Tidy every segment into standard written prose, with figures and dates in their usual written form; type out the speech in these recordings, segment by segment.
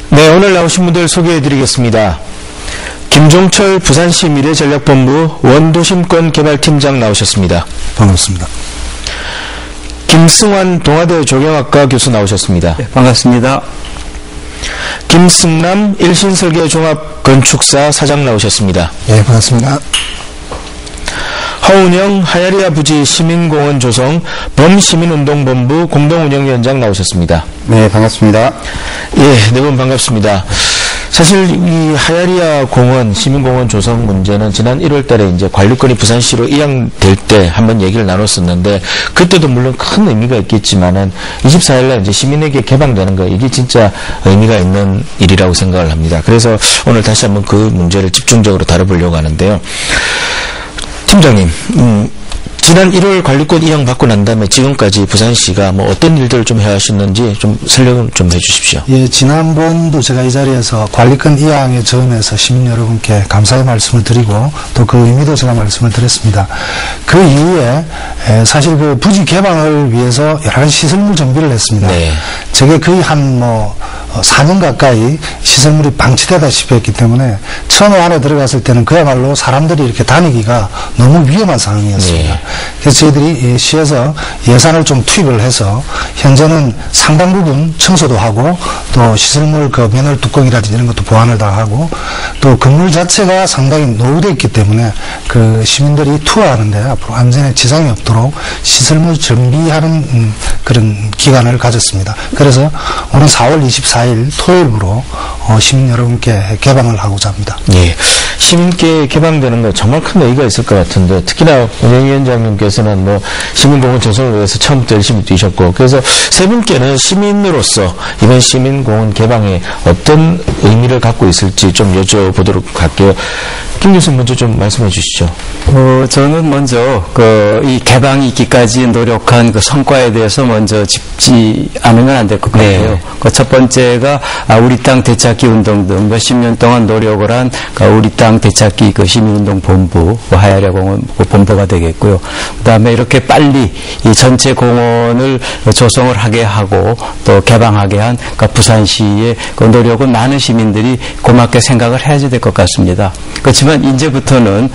네, 오늘 나오신 분들 소개해드리겠습니다. 김종철 부산시 미래전략본부 원도심권개발팀장 나오셨습니다. 반갑습니다. 김승환 동아대 조경학과 교수 나오셨습니다. 네, 반갑습니다. 김승남 일신설계종합건축사 사장 나오셨습니다. 네, 반갑습니다. 허운영 하야리아 부지 시민공원 조성 범시민운동본부 공동운영위원장 나오셨습니다. 네, 반갑습니다. 예, 네 분 반갑습니다. 사실 이 하야리아 공원 시민공원 조성 문제는 지난 1월 달에 이제 관리권이 부산시로 이양될 때 한번 얘기를 나눴었는데, 그때도 물론 큰 의미가 있겠지만은 24일 날 이제 시민에게 개방되는 거, 이게 진짜 의미가 있는 일이라고 생각을 합니다. 그래서 오늘 다시 한번 그 문제를 집중적으로 다뤄보려고 하는데요. 팀장님, 지난 1월 관리권 이양 받고 난 다음에 지금까지 부산시가 뭐 어떤 일들을 좀 해왔었는지 좀 설명 좀 해주십시오. 예, 지난번도 제가 이 자리에서 관리권 이양에 전해서 시민 여러분께 감사의 말씀을 드리고 또 그 의미도 제가 말씀을 드렸습니다. 그 이후에 사실 그 부지 개방을 위해서 여러 가지 시설물 정비를 했습니다. 네. 저게 거의 한 4년 가까이 시설물이 방치되다시피 했기 때문에 처음에 안에 들어갔을 때는 그야말로 사람들이 이렇게 다니기가 너무 위험한 상황이었습니다. 네. 그래서 저희들이 시에서 예산을 좀 투입을 해서 현재는 상당 부분 청소도 하고 또 시설물 그 맨홀 뚜껑이라든지 이런 것도 보완을 다 하고 또 건물 자체가 상당히 노후되어 있기 때문에 그 시민들이 투어하는데 앞으로 안전에 지장이 없도록 시설물 정비하는 그런 기간을 가졌습니다. 그래서 오늘 4월 24일 토요일부로 시민 여러분께 개방을 하고자 합니다. 예, 시민께 개방되는 거 정말 큰 의의가 있을 것 같은데, 특히나 운영위원장님께서는 뭐 시민공원 조성을 위해서 처음부터 열심히 뛰셨고, 그래서 세 분께는 시민으로서 이번 시민공원 개방에 어떤 의미를 갖고 있을지 좀 여쭤보도록 할게요. 김 교수님 먼저 좀 말씀해 주시죠. 저는 먼저 이 개방이 있기까지 노력한 그 성과에 대해서 먼저 짚지 않으면 안 될 것 같아요. 네. 그 첫 번째가 우리 땅 되찾기 운동 등 몇십 년 동안 노력을 한 우리 땅 되찾기 그 시민운동 본부, 하야리아 공원 본부가 되겠고요. 그다음에 이렇게 빨리 이 전체 공원을 조성을 하게 하고 또 개방하게 한 부산시의 그 노력은 많은 시민들이 고맙게 생각을 해야지 될 것 같습니다. 그렇지만 이제부터는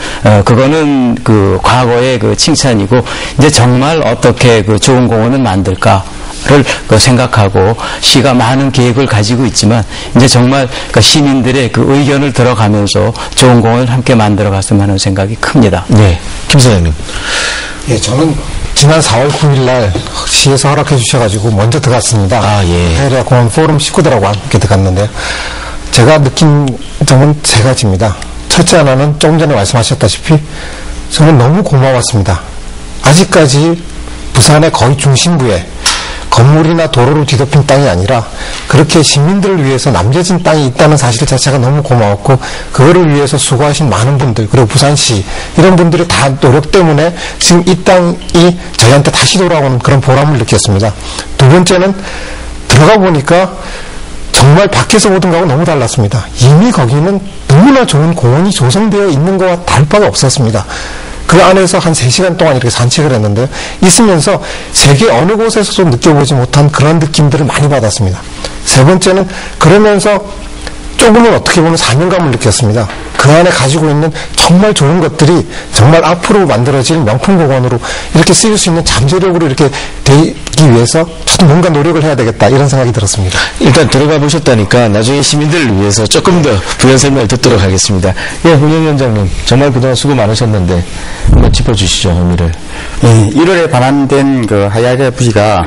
그거는 그 과거의 그 칭찬이고, 이제 정말 어떻게 그 좋은 공원을 만들까를 생각하고 시가 많은 계획을 가지고 있지만, 이제 정말 시민들의 그 의견을 들어가면서 좋은 공원을 함께 만들어 갔으면 하는 생각이 큽니다. 네, 김 사장님. 예, 저는 지난 4월 9일 날 시에서 허락해 주셔가지고 먼저 들어갔습니다. 아, 예. 하야리아 공원 포럼 식구들하고 함께 들어갔는데요. 제가 느낀 점은 세 가지입니다. 첫째 하나는 조금 전에 말씀하셨다시피 저는 너무 고마웠습니다. 아직까지 부산의 거의 중심부에 건물이나 도로로 뒤덮인 땅이 아니라 그렇게 시민들을 위해서 남겨진 땅이 있다는 사실 자체가 너무 고마웠고, 그거를 위해서 수고하신 많은 분들, 그리고 부산시 이런 분들의 다 노력 때문에 지금 이 땅이 저희한테 다시 돌아오는 그런 보람을 느꼈습니다. 두 번째는 들어가 보니까 정말 밖에서 보던 거하고 너무 달랐습니다. 이미 거기는 너무나 좋은 공원이 조성되어 있는 것과 다를 바가 없었습니다. 그 안에서 한 3시간 동안 이렇게 산책을 했는데, 있으면서 세계 어느 곳에서도 느껴보지 못한 그런 느낌들을 많이 받았습니다. 세 번째는 그러면서 조금은 어떻게 보면 사명감을 느꼈습니다. 그 안에 가지고 있는 정말 좋은 것들이 정말 앞으로 만들어질 명품공원으로 이렇게 쓰일 수 있는 잠재력으로 이렇게 되기 위해서 저도 뭔가 노력을 해야 되겠다, 이런 생각이 들었습니다. 일단 들어가 보셨다니까 나중에 시민들을 위해서 조금 더 부연 설명을 듣도록 하겠습니다. 예, 운영위원장님, 정말 그동안 수고 많으셨는데 한번 짚어주시죠, 의미를. 예, 1월에 반환된 그 하야리아 부지가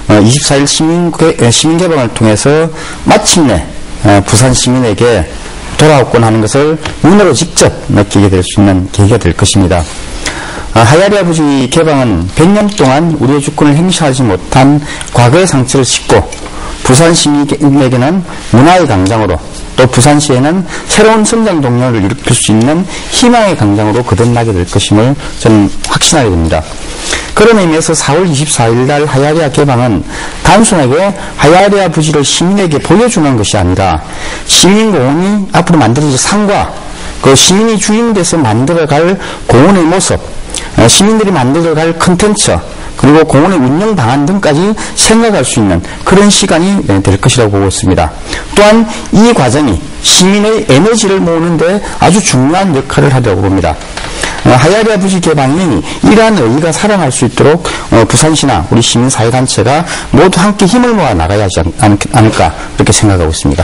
24일 시민 개방을 통해서 마침내 부산 시민에게 돌아왔곤 하는 것을 눈으로 직접 느끼게 될 수 있는 계기가 될 것입니다. 하야리아 부지 개방은 100년 동안 우리의 주권을 행사하지 못한 과거의 상처를 씻고 부산 시민에게는 문화의 광장으로, 또 부산시에는 새로운 성장 동력을 일으킬 수 있는 희망의 광장으로 거듭나게 될 것임을 저는 확신하게 됩니다. 그런 의미에서 4월 24일 날 하야리아 개방은 단순하게 하야리아 부지를 시민에게 보여주는 것이 아니라 시민공원이 앞으로 만들어질 상과 그 시민이 주인돼서 만들어갈 공원의 모습, 시민들이 만들어갈 컨텐츠, 그리고 공원의 운영 방안 등까지 생각할 수 있는 그런 시간이 될 것이라고 보고 있습니다. 또한 이 과정이 시민의 에너지를 모으는데 아주 중요한 역할을 하려고 봅니다. 하야리아 부지 개방이 이러한 의의가 살아날 수 있도록 부산시나 우리 시민사회단체가 모두 함께 힘을 모아 나가야 하지 않을까 그렇게 생각하고 있습니다.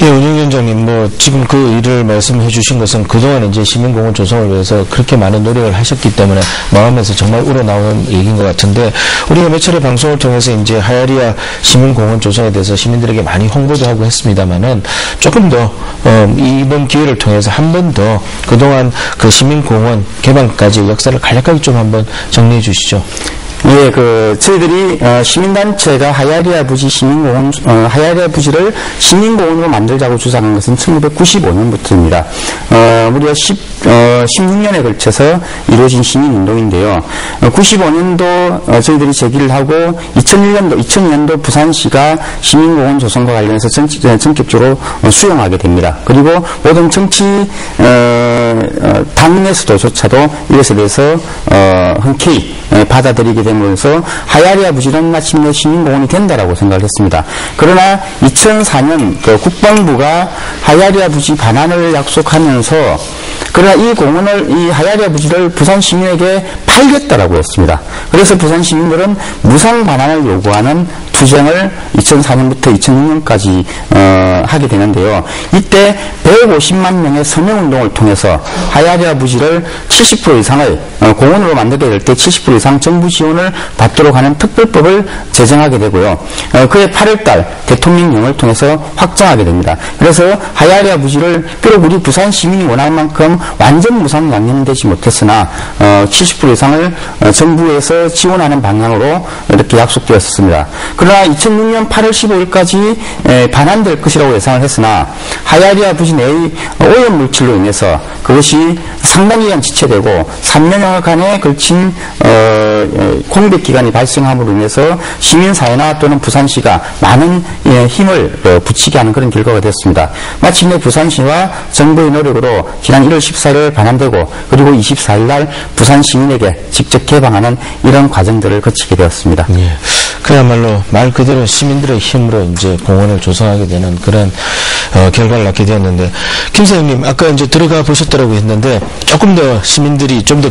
예, 운영위원장님, 지금 그 일을 말씀해 주신 것은 그동안 이제 시민공원 조성을 위해서 그렇게 많은 노력을 하셨기 때문에 마음에서 정말 우러나오는 얘기인 것 같은데, 우리가 몇 차례 방송을 통해서 이제 하야리아 시민공원 조성에 대해서 시민들에게 많이 홍보도 하고 했습니다만은 조금 더, 이번 기회를 통해서 한 번 더 그동안 그 시민공원 개방까지 역사를 간략하게 좀 한번 정리해 주시죠. 예, 저희들이, 시민단체가 하야리아 부지 시민공원, 하야리아 부지를 시민공원으로 만들자고 주장한 것은 1995년부터입니다. 무려 16년에 걸쳐서 이루어진 시민운동인데요. 95년도 저희들이 제기를 하고 2002년도 부산시가 시민공원 조성과 관련해서 전격적으로 수용하게 됩니다. 그리고 모든 정치, 당내에서조차도 이것에 대해서, 흔쾌히 받아들이게 되면서 하야리아 부지는 마침내 시민공원이 된다라고 생각을 했습니다. 그러나 2004년 국방부가 하야리아 부지 반환을 약속하면서 그러나 이 하야리아 부지를 부산 시민에게 팔겠다라고 했습니다. 그래서 부산 시민들은 무상 반환을 요구하는 투쟁을 2004년부터 2006년까지 하게 되는데요. 이때 150만 명의 서명운동을 통해서 하야리아 부지를 70% 이상을 공원으로 만들게 될 때 70% 이상 정부 지원을 받도록 하는 특별법을 제정하게 되고요. 그해 8월달 대통령령을 통해서 확정하게 됩니다. 그래서 하야리아 부지를 비록 우리 부산 시민이 원할 만큼 완전 무상 양념되지 못했으나 70% 이상을 정부에서 지원하는 방향으로 이렇게 약속되었습니다. 그러나 2006년 8월 15일까지 반환될 것이라고 예상을 했으나 하야리아 부지 내의 오염물질로 인해서 그것이 상당 기간 지체되고 3년여간에 걸친 공백 기간이 발생함으로 인해서 시민사회나 또는 부산시가 많은 힘을 붙이게 하는 그런 결과가 됐습니다. 마침내 부산시와 정부의 노력으로 지난 1월 14일 반환되고 그리고 24일 날 부산 시민에게 직접 개방하는 이런 과정들을 거치게 되었습니다. 예. 그야말로 말 그대로 시민들의 힘으로 이제 공원을 조성하게 되는 그런 결과를 낳게 되었는데, 김 사장님 아까 이제 들어가 보셨다고 했는데 조금 더 시민들이 좀 더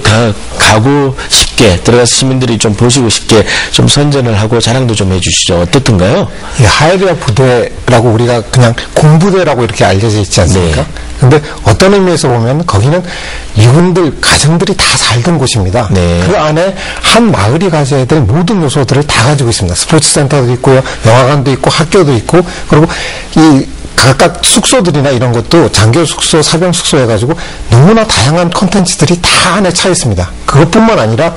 가고 싶게 들어가서 시민들이 좀 보시고 싶게 좀 선전을 하고 자랑도 좀 해주시죠. 어떻던가요? 이 하야리아 부대라고 우리가 그냥 공부대라고 이렇게 알려져 있지 않습니까? 네. 근데 어떤 의미에서 보면 거기는 이분들 가정들이 다 살던 곳입니다. 네. 그 안에 한 마을이 가져야 될 모든 요소들을 다 가지고 있습니다. 스포츠 센터도 있고요, 영화관도 있고, 학교도 있고, 그리고 이 각각 숙소들이나 이런 것도 장교 숙소, 사병 숙소 해가지고 너무나 다양한 콘텐츠들이 다 안에 차 있습니다. 그것뿐만 아니라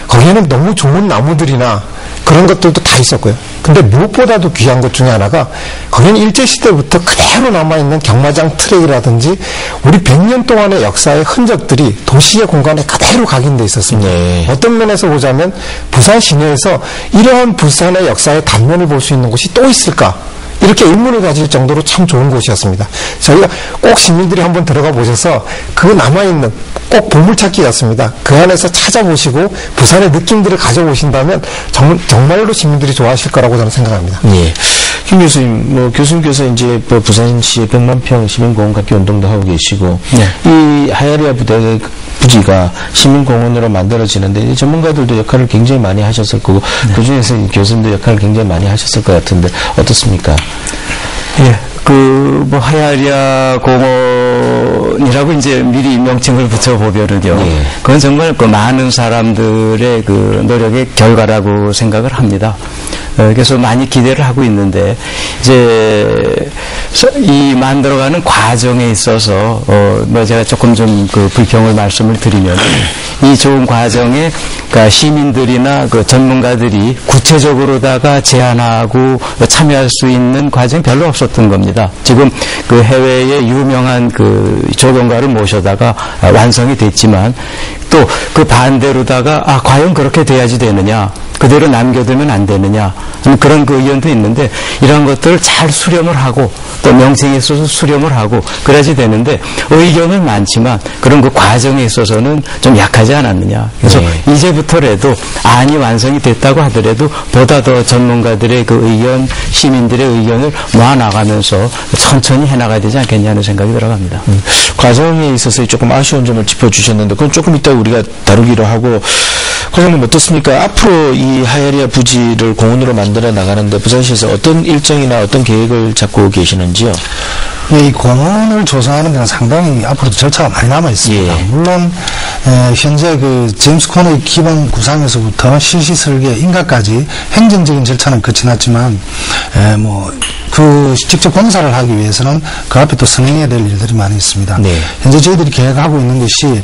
거기에는 너무 좋은 나무들이나 그런 것들도 다 있었고요. 근데 무엇보다도 귀한 것 중에 하나가 거기는 일제시대부터 그대로 남아있는 경마장 트랙이라든지 우리 100년 동안의 역사의 흔적들이 도시의 공간에 그대로 각인되어 있었습니다. 네. 어떤 면에서 보자면 부산 시내에서 이러한 부산의 역사의 단면을 볼 수 있는 곳이 또 있을까? 이렇게 의문을 가질 정도로 참 좋은 곳이었습니다. 저희가 꼭 시민들이 한번 들어가 보셔서 그 남아있는 꼭 보물찾기였습니다. 그 안에서 찾아보시고 부산의 느낌들을 가져보신다면 정말로 시민들이 좋아하실 거라고 저는 생각합니다. 예. 김 교수님, 교수님께서 이제 부산시의 100만 평 시민공원 갖기 운동도 하고 계시고, 네. 이 하야리아 부지가 시민공원으로 만들어지는데 전문가들도 역할을 굉장히 많이 하셨을 거고, 그 중에서 교수님도 역할을 굉장히 많이 하셨을 것 같은데 어떻습니까? 예, 하야리아 공원이라고 이제 미리 명칭을 붙여보면은요. 예. 그건 정말 많은 사람들의 노력의 결과라고 생각을 합니다. 그래서 많이 기대를 하고 있는데, 이제, 이 만들어가는 과정에 있어서, 제가 조금 좀 불평을 말씀을 드리면, 이 좋은 과정에, 그러니까 시민들이나 전문가들이 구체적으로다가 제안하고 참여할 수 있는 과정이 별로 없었던 겁니다. 지금 해외의 유명한 조경가를 모셔다가 완성이 됐지만, 또 그 반대로다가 과연 그렇게 돼야지 되느냐, 그대로 남겨두면 안 되느냐 하는 그런 그 의견도 있는데, 이런 것들을 잘 수렴을 하고 또 명칭에 있어서 수렴을 하고 그래야지 되는데, 의견은 많지만 그런 그 과정에 있어서는 좀 약하지 않았느냐. 그래서 이제부터라도 안이 완성이 됐다고 하더라도 보다 더 전문가들의 그 의견, 시민들의 의견을 모아나가면서 천천히 해나가야 되지 않겠냐는 생각이 들어갑니다. 과정에 있어서 조금 아쉬운 점을 짚어주셨는데, 그건 조금 이따 우리가 다루기로 하고, 과장님 어떻습니까? 앞으로 이 하야리아 부지를 공원으로 만들어 나가는데 부산시에서 어떤 일정이나 어떤 계획을 잡고 계시는지요? 이 공원을 조성하는 데는 상당히 앞으로도 절차가 많이 남아 있습니다. 물론 현재 그 제임스 코너의 기반 구상에서부터 실시 설계 인가까지 행정적인 절차는 끝이 났지만, 그 직접 공사를 하기 위해서는 그 앞에 또 선행해야 될 일들이 많이 있습니다. 현재 저희들이 계획하고 있는 것이,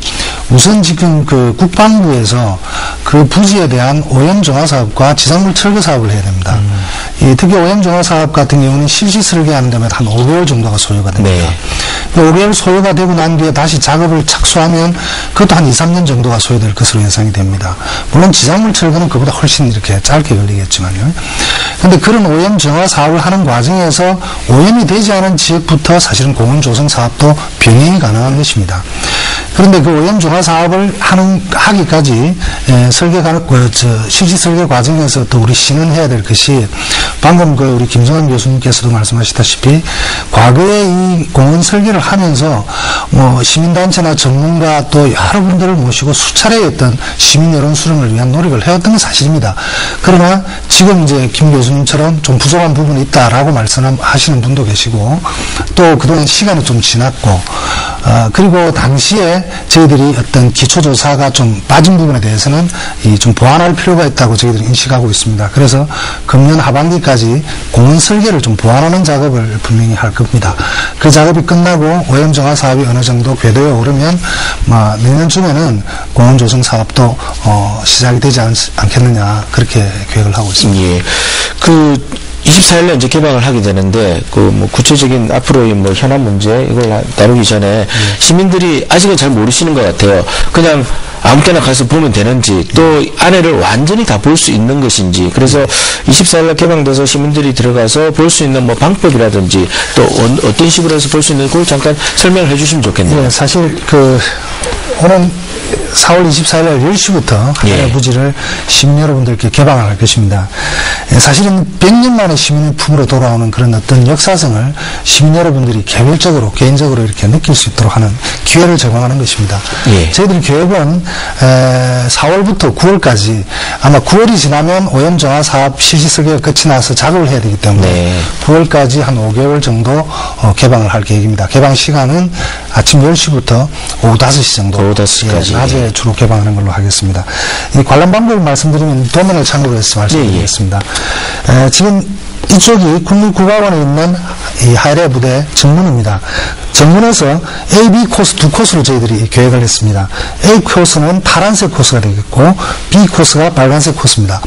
우선 지금 그 국방부에서 그 부지에 대한 오염 정화 사업과 지상물 철거 사업을 해야 됩니다. 특히 오염 정화 사업 같은 경우는 실시 설계하는 데마다 한 5개월 정도가 소요가 됩니다. 5개월 소요가 되고 난 뒤에 다시 작업을 착수하면 그것도 한 2, 3년 정도가 소요될 것으로 예상이 됩니다. 물론 지상물 철거는 그보다 훨씬 이렇게 짧게 걸리겠지만요. 그런데 그런 오염 정화 사업을 하는 과정에서 오염이 되지 않은 지역부터 사실은 공원 조성 사업도 병행이 가능한 것입니다. 그런데 그 오염 정화 사업을 하기까지 실시 설계 과정에서 또 우리 시는 해야 될 것이, 방금 그 우리 김성환 교수님께서도 말씀하셨다시피 과거에 이 공원 설계를 하면서 시민단체나 전문가 또 여러분들을 모시고 수차례 어떤 시민 여론 수렴을 위한 노력을 해왔던 건 사실입니다. 그러나 지금 이제 김 교수님처럼 좀 부족한 부분이 있다라고 말씀하시는 분도 계시고, 또 그동안 시간이 좀 지났고, 그리고 당시에 저희들이 어떤 기초조사가 좀 빠진 부분에 대해서는 좀 보완할 필요가 있다고 저희들이 인식하고 있습니다. 그래서 금년 하반기까지 공원 설계를 좀 보완하는 작업을 분명히 할 겁니다. 그 작업이 끝나고 오염 정화 사업이 어느 정도 궤도에 오르면 내년쯤에는 공원 조성 사업도 시작이 되지 않겠느냐, 그렇게 계획을 하고 있습니다. 예. 24일날 이제 개방을 하게 되는데, 구체적인 앞으로의 현안 문제, 이걸 다루기 전에 시민들이 아직은 잘 모르시는 것 같아요. 그냥 아무 때나 가서 보면 되는지, 또 안에를 완전히 다 볼 수 있는 것인지, 그래서 24일날 개방돼서 시민들이 들어가서 볼 수 있는 방법이라든지, 또 어떤 식으로 해서 볼 수 있는 걸 잠깐 설명을 해주시면 좋겠네요. 네, 사실 오늘 4월 24일 10시부터 하야리아 부지를 시민 여러분들께 개방을 할 것입니다. 사실은 100년 만에 시민의 품으로 돌아오는 그런 어떤 역사성을 시민 여러분들이 개별적으로, 개인적으로 이렇게 느낄 수 있도록 하는 기회를 제공하는 것입니다. 저희들 계획은 4월부터 9월까지, 아마 9월이 지나면 오염 정화 사업 실시 설계가 끝이 나서 작업을 해야 되기 때문에 9월까지 한 5개월 정도 개방을 할 계획입니다. 개방 시간은 아침 10시부터 오후 5시 정도. 오후 5시까지. 낮에 주로 개방하는 걸로 하겠습니다. 이 관람 방법을 말씀드리면 도면을 참고로 해서 말씀드리겠습니다. 지금 이쪽이 국립국악원에 있는 이 하야리아 부대 정문입니다. 정문에서 A, B 코스 두 코스로 저희들이 계획을 했습니다. A 코스는 파란색 코스가 되겠고, B 코스가 빨간색 코스입니다.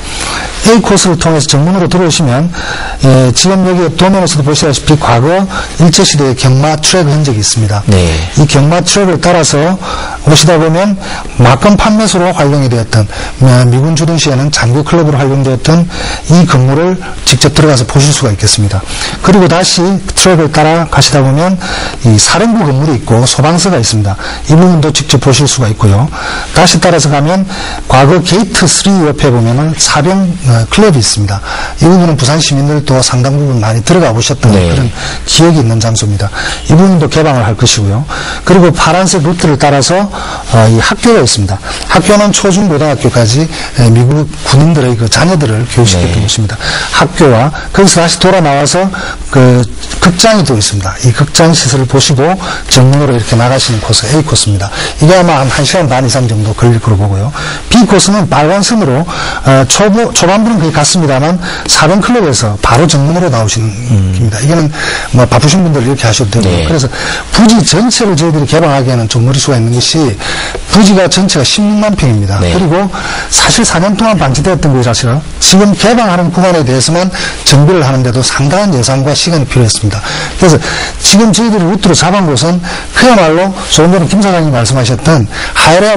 A 코스를 통해서 정문으로 들어오시면, 지금 여기 도면에서도 보시다시피 과거 일제시대의 경마 트랙 흔적이 있습니다. 이 경마 트랙을 따라서 오시다 보면 막건 판매소로 활용이 되었던, 미군 주둔 시에는 장교 클럽으로 활용되었던 이 건물을 직접 들어가서 보실 수가 있겠습니다. 그리고 다시 트랙을 따라 가시다 보면 이 사령부 건물이 있고 소방서가 있습니다. 이 부분도 직접 보실 수가 있고요. 다시 따라서 가면 과거 게이트 3 옆에 보면은 사병 클럽이 있습니다. 이 부분은 부산 시민들도 상당 부분 많이 들어가 보셨던 그런 기억이 있는 장소입니다. 이 부분도 개방을 할 것이고요. 그리고 파란색 루트를 따라서 이 학교가 있습니다. 학교는 초중고등학교까지 미국 군인들의 그 자녀들을 교육시켰던 곳입니다. 학교와 거기서 다시 돌아 나와서 그 극장이 또 있습니다. 이 극장 시설을 보시고 정문으로 이렇게 나가시는 코스 A 코스입니다. 이게 아마 한 1시간 반 이상 정도 걸릴 거로 보고요. B 코스는 빨간 선으로 초반부는 거의 같습니다만 사병클럽에서 바로 정문으로 나오시는 겁니다. 이거는 바쁘신 분들 이렇게 하셔도 되고요. 그래서 부지 전체를 저희들이 개방하기에는 좀 무리수가 있는 것이, 부지가 전체가 16만 평입니다. 그리고 사실 4년 동안 방치되었던 것이라서 지금 개방하는 구간에 대해서만 정비를 하는데도 상당한 예산과 시간이 필요했습니다. 그래서 지금 저희들이 루트로 잡은 곳은 그야말로 조금 전에 김 사장님 말씀하셨던 하야리아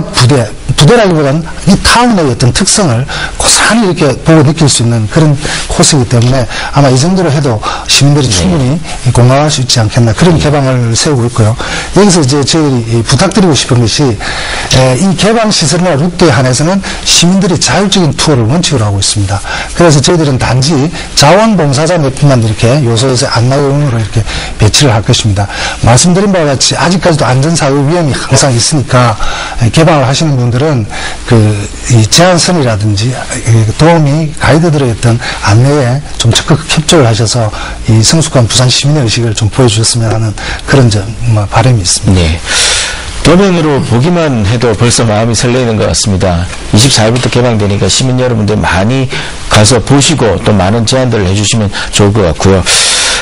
부대라기보다는 이 타운의 어떤 특성을 고스란히 이렇게 보고 느낄 수 있는 그런 코스이기 때문에 아마 이 정도로 해도 시민들이 충분히 공감할 수 있지 않겠나 그런 개방을 세우고 있고요. 여기서 이제 저희들이 부탁드리고 싶은 것이 이 개방 시설이나 루트에 한해서는 시민들이 자율적인 투어를 원칙으로 하고 있습니다. 그래서 저희들은 단지 자원봉사자 몇 분만 이렇게 요소에서 안내용으로 이렇게 배치를 할 것입니다. 말씀드린 바와 같이 아직까지도 안전사고 위험이 항상 있으니까 개방을 하시는 분들은 이 제한선이라든지 도우미 가이드들의 어떤 안내에 좀 적극 협조를 하셔서 이 성숙한 부산 시민의 의식을 좀 보여주셨으면 하는 그런 바람이 있습니다. 네. 도면으로 보기만 해도 벌써 마음이 설레는 것 같습니다. 24일부터 개방되니까 시민 여러분들 많이 가서 보시고 또 많은 제안들을 해주시면 좋을 것 같고요.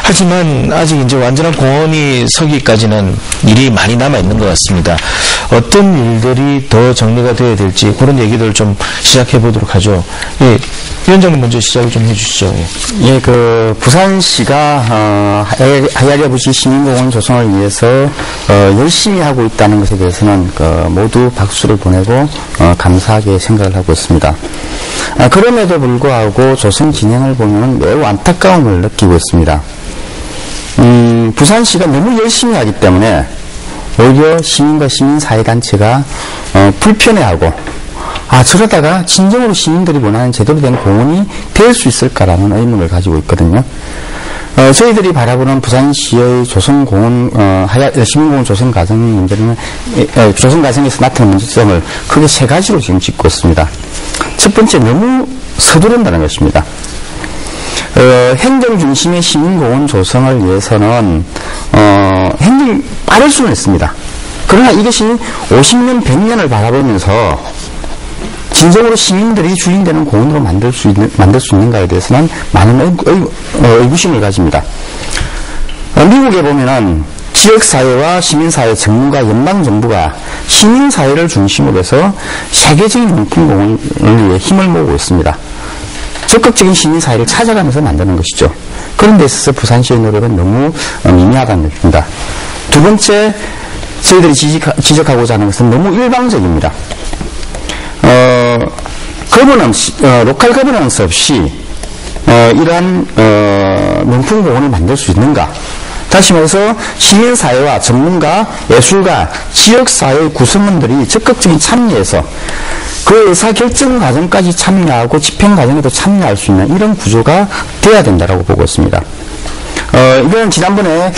하지만 아직 이제 완전한 공원이 서기까지는 일이 많이 남아있는 것 같습니다. 어떤 일들이 더 정리가 되어야 될지 그런 얘기들을 좀 시작해 보도록 하죠. 예, 위원장님 먼저 시작을 좀 해주시죠. 예, 부산시가 하야리아 부지 시민공원 조성을 위해서 열심히 하고 있다는 것에 대해서는 모두 박수를 보내고 감사하게 생각을 하고 있습니다. 그럼에도 불구하고 조성 진행을 보면 매우 안타까움을 느끼고 있습니다. 부산시가 너무 열심히 하기 때문에 오히려 시민과 시민사회단체가 불편해하고 저러다가 진정으로 시민들이 원하는 제대로 된 공원이 될 수 있을까라는 의문을 가지고 있거든요. 저희들이 바라보는 부산시의 조성공원, 시민공원 조성 과정 문제는, 조성 과정에서 나타나는 문제점을 크게 세 가지로 지금 짚고 있습니다. 첫 번째, 너무 서두른다는 것입니다. 행정 중심의 시민공원 조성을 위해서는, 행정이 빠를 수는 있습니다. 그러나 이것이 50년, 100년을 바라보면서 진정으로 시민들이 주인되는 공원으로 만들 수 있는가에 대해서는 많은 의구심을 가집니다. 미국에 보면은 지역사회와 시민사회, 전문가, 연방정부가 시민사회를 중심으로 해서 세계적인 명품공원을 위해 힘을 모으고 있습니다. 적극적인 시민사회를 찾아가면서 만드는 것이죠. 그런 데 있어서 부산시의 노력은 너무 미미하다는 느낌입니다. 두 번째, 저희들이 지적하고자 하는 것은 너무 일방적입니다. 로컬 거버넌스 없이, 이러한, 명품공원을 만들 수 있는가? 다시 말해서, 시민사회와 전문가, 예술가, 지역사회 구성원들이 적극적인 참여해서, 그 의사결정 과정까지 참여하고 집행 과정에도 참여할 수 있는 이런 구조가 돼야 된다고 보고 있습니다. 이건 지난번에,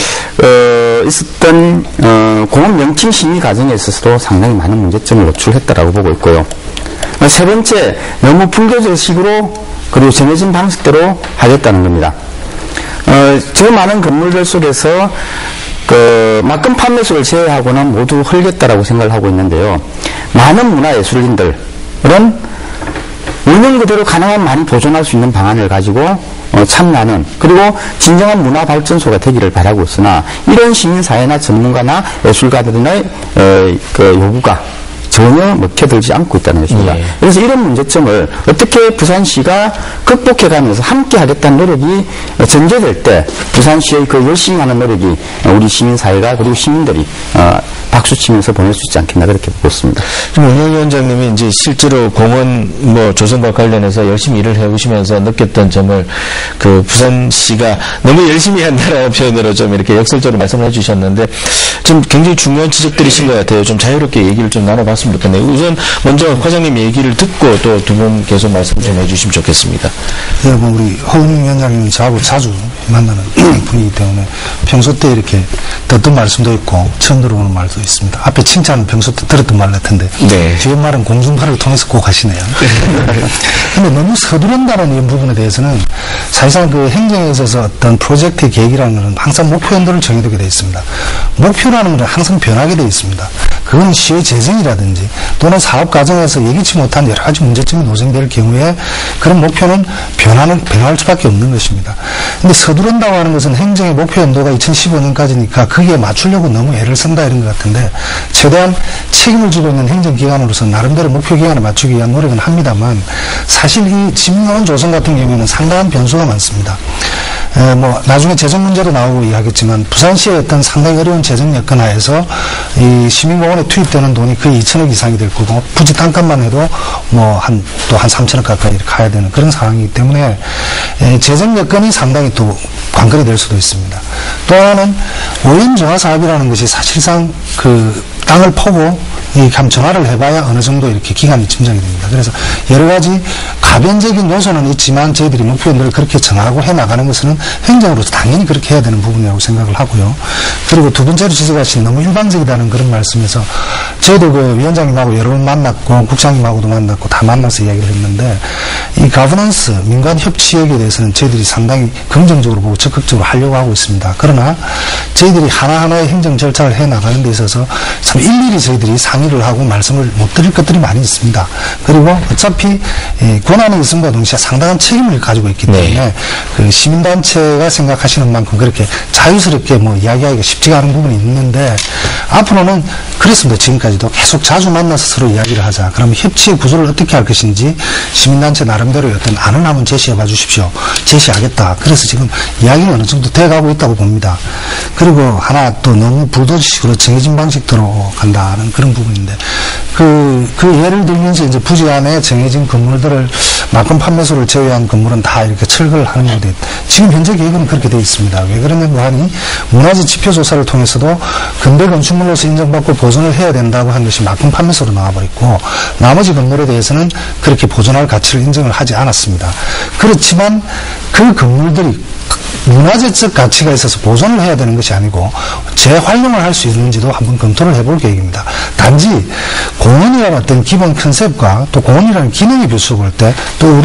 있었던, 공원 명칭 심의 과정에 있어서도 상당히 많은 문제점을 노출했다라고 보고 있고요. 세 번째, 너무 불교제식으로 그리고 정해진 방식대로 하겠다는 겁니다. 저 많은 건물들 속에서 막금 판매소를 제외하고는 모두 헐겠다라고 생각을 하고 있는데요. 많은 문화예술인들은 있는 그대로 가능한 많이 보존할 수 있는 방안을 가지고 참여하는, 그리고 진정한 문화발전소가 되기를 바라고 있으나 이런 시민사회나 전문가나 예술가들의 요구가 전혀 먹혀들지 않고 있다는 것입니다. 예. 그래서 이런 문제점을 어떻게 부산시가 극복해가면서 함께 하겠다는 노력이 전제될 때 부산시의 열심히 하는 노력이 우리 시민사회가 그리고 시민들이 박수치면서 보낼 수 있지 않겠나 그렇게 보고 있습니다. 운영위원장님이 이제 실제로 공원 조성과 관련해서 열심히 일을 해오시면서 느꼈던 점을 부산시가 너무 열심히 한다라는 표현으로 좀 이렇게 역설적으로 말씀을 해주셨는데 좀 굉장히 중요한 지적들이신 것 같아요. 좀 자유롭게 얘기를 좀 나눠봤으면 좋겠네요. 우선 먼저 과장님 얘기를 듣고 또 두 분 계속 말씀 좀 해주시면 좋겠습니다. 네, 우리 허은영 위원장님 저하고 자주 만나는 분이기 때문에 평소 때 이렇게 듣던 말씀도 있고 처음 들어보는 말도 있습니다. 앞에 칭찬은 평소 때 들었던 말 같은데 네. 지금 말은 공중파를 통해서 꼭 하시네요. 근데 너무 서두른다는 이 부분에 대해서는 사실상 행정에 있어서 어떤 프로젝트의 계획이라는 것은 항상 목표 연도를 정해두게 되어 있습니다. 목표라는 것은 항상 변하게 되어 있습니다. 그건 시의 재정이라든지 또는 사업 과정에서 예기치 못한 여러 가지 문제점이 노정될 경우에 그런 목표는 변할 수밖에 없는 것입니다. 근데 서두른다고 하는 것은 행정의 목표 연도가 2015년까지니까 거기에 맞추려고 너무 애를 쓴다 이런 것 같은데 최대한 책임을 지고 있는 행정기관으로서 나름대로 목표 기간에 맞추기 위한 노력은 합니다만 사실 이 시민공원 조성 같은 경우에는 상당한 변수가 많습니다. 뭐 나중에 재정 문제도 나오고 이야기했지만 부산시의 어떤 상당히 어려운 재정 여건 하에서 이 시민공원에 투입되는 돈이 거의 2천억 이상이 될 거고 부지 땅값만 해도 뭐 한 3천억 가까이 이렇게 가야 되는 그런 상황이기 때문에 재정 여건이 상당히 또 관건이 될 수도 있습니다. 또 하나는 오염 정화 사업이라는 것이 사실상 그 땅을 퍼고 이 전화를 해봐야 어느 정도 이렇게 기간이 짐작이 됩니다. 그래서 여러 가지 가변적인 요소는 있지만 저희들이 목표를 그렇게 정하고 해나가는 것은 행정으로서 당연히 그렇게 해야 되는 부분이라고 생각을 하고요. 그리고 두 번째로 지적하신 너무 일방적이다는 그런 말씀에서 저도 그 위원장님하고 여러 번 만났고 국장님하고도 만났고 다 만나서 이야기를 했는데 이 가버넌스, 민간 협치역에 대해서는 저희들이 상당히 긍정적으로 보고 적극적으로 하려고 하고 있습니다. 그러나 저희들이 하나하나의 행정 절차를 해나가는 데 있어서 참 일일이 저희들이 상의를 하고 말씀을 못 드릴 것들이 많이 있습니다. 그리고 어차피 권한이 있음과 동시에 상당한 책임을 가지고 있기 때문에 그 시민단체가 생각하시는 만큼 그렇게 자유스럽게 뭐 이야기하기가 쉽지가 않은 부분이 있는데 앞으로는 그랬습니다. 지금까지도 계속 자주 만나서 서로 이야기를 하자. 그러면 협치의 구조를 어떻게 할 것인지 시민단체 나름대로 어떤 안을 한번 제시해 봐 주십시오. 제시하겠다. 그래서 지금 이야기는 어느 정도 돼가고 있다고 봅니다. 그리고 하나 또 너무 불도식으로 정해진 방식대로 간다는 그런 부분인데 그 예를 들면서 이제 부지 안에 정해진 건물들을 막권 판매소를 제외한 건물은 다 이렇게 철거를 하는 건데 지금 현재 계획은 그렇게 되어 있습니다. 왜 그러냐고 하니 문화재 지표조사를 통해서도 근대 건축물로서 인정받고 보존을 해야 된다고 한 것이 막권 판매소로 나와버렸고 나머지 건물에 대해서는 그렇게 보존할 가치를 인정을 하지 않았습니다. 그렇지만 그 건물들이 문화재적 가치가 있어서 보존을 해야 되는 것이 아니고 재활용을 할 수 있는지도 한번 검토를 해볼 계획입니다. 단지 공원이라는 어떤 기본 컨셉과 또 공원이라는 기능이 비추어 때 또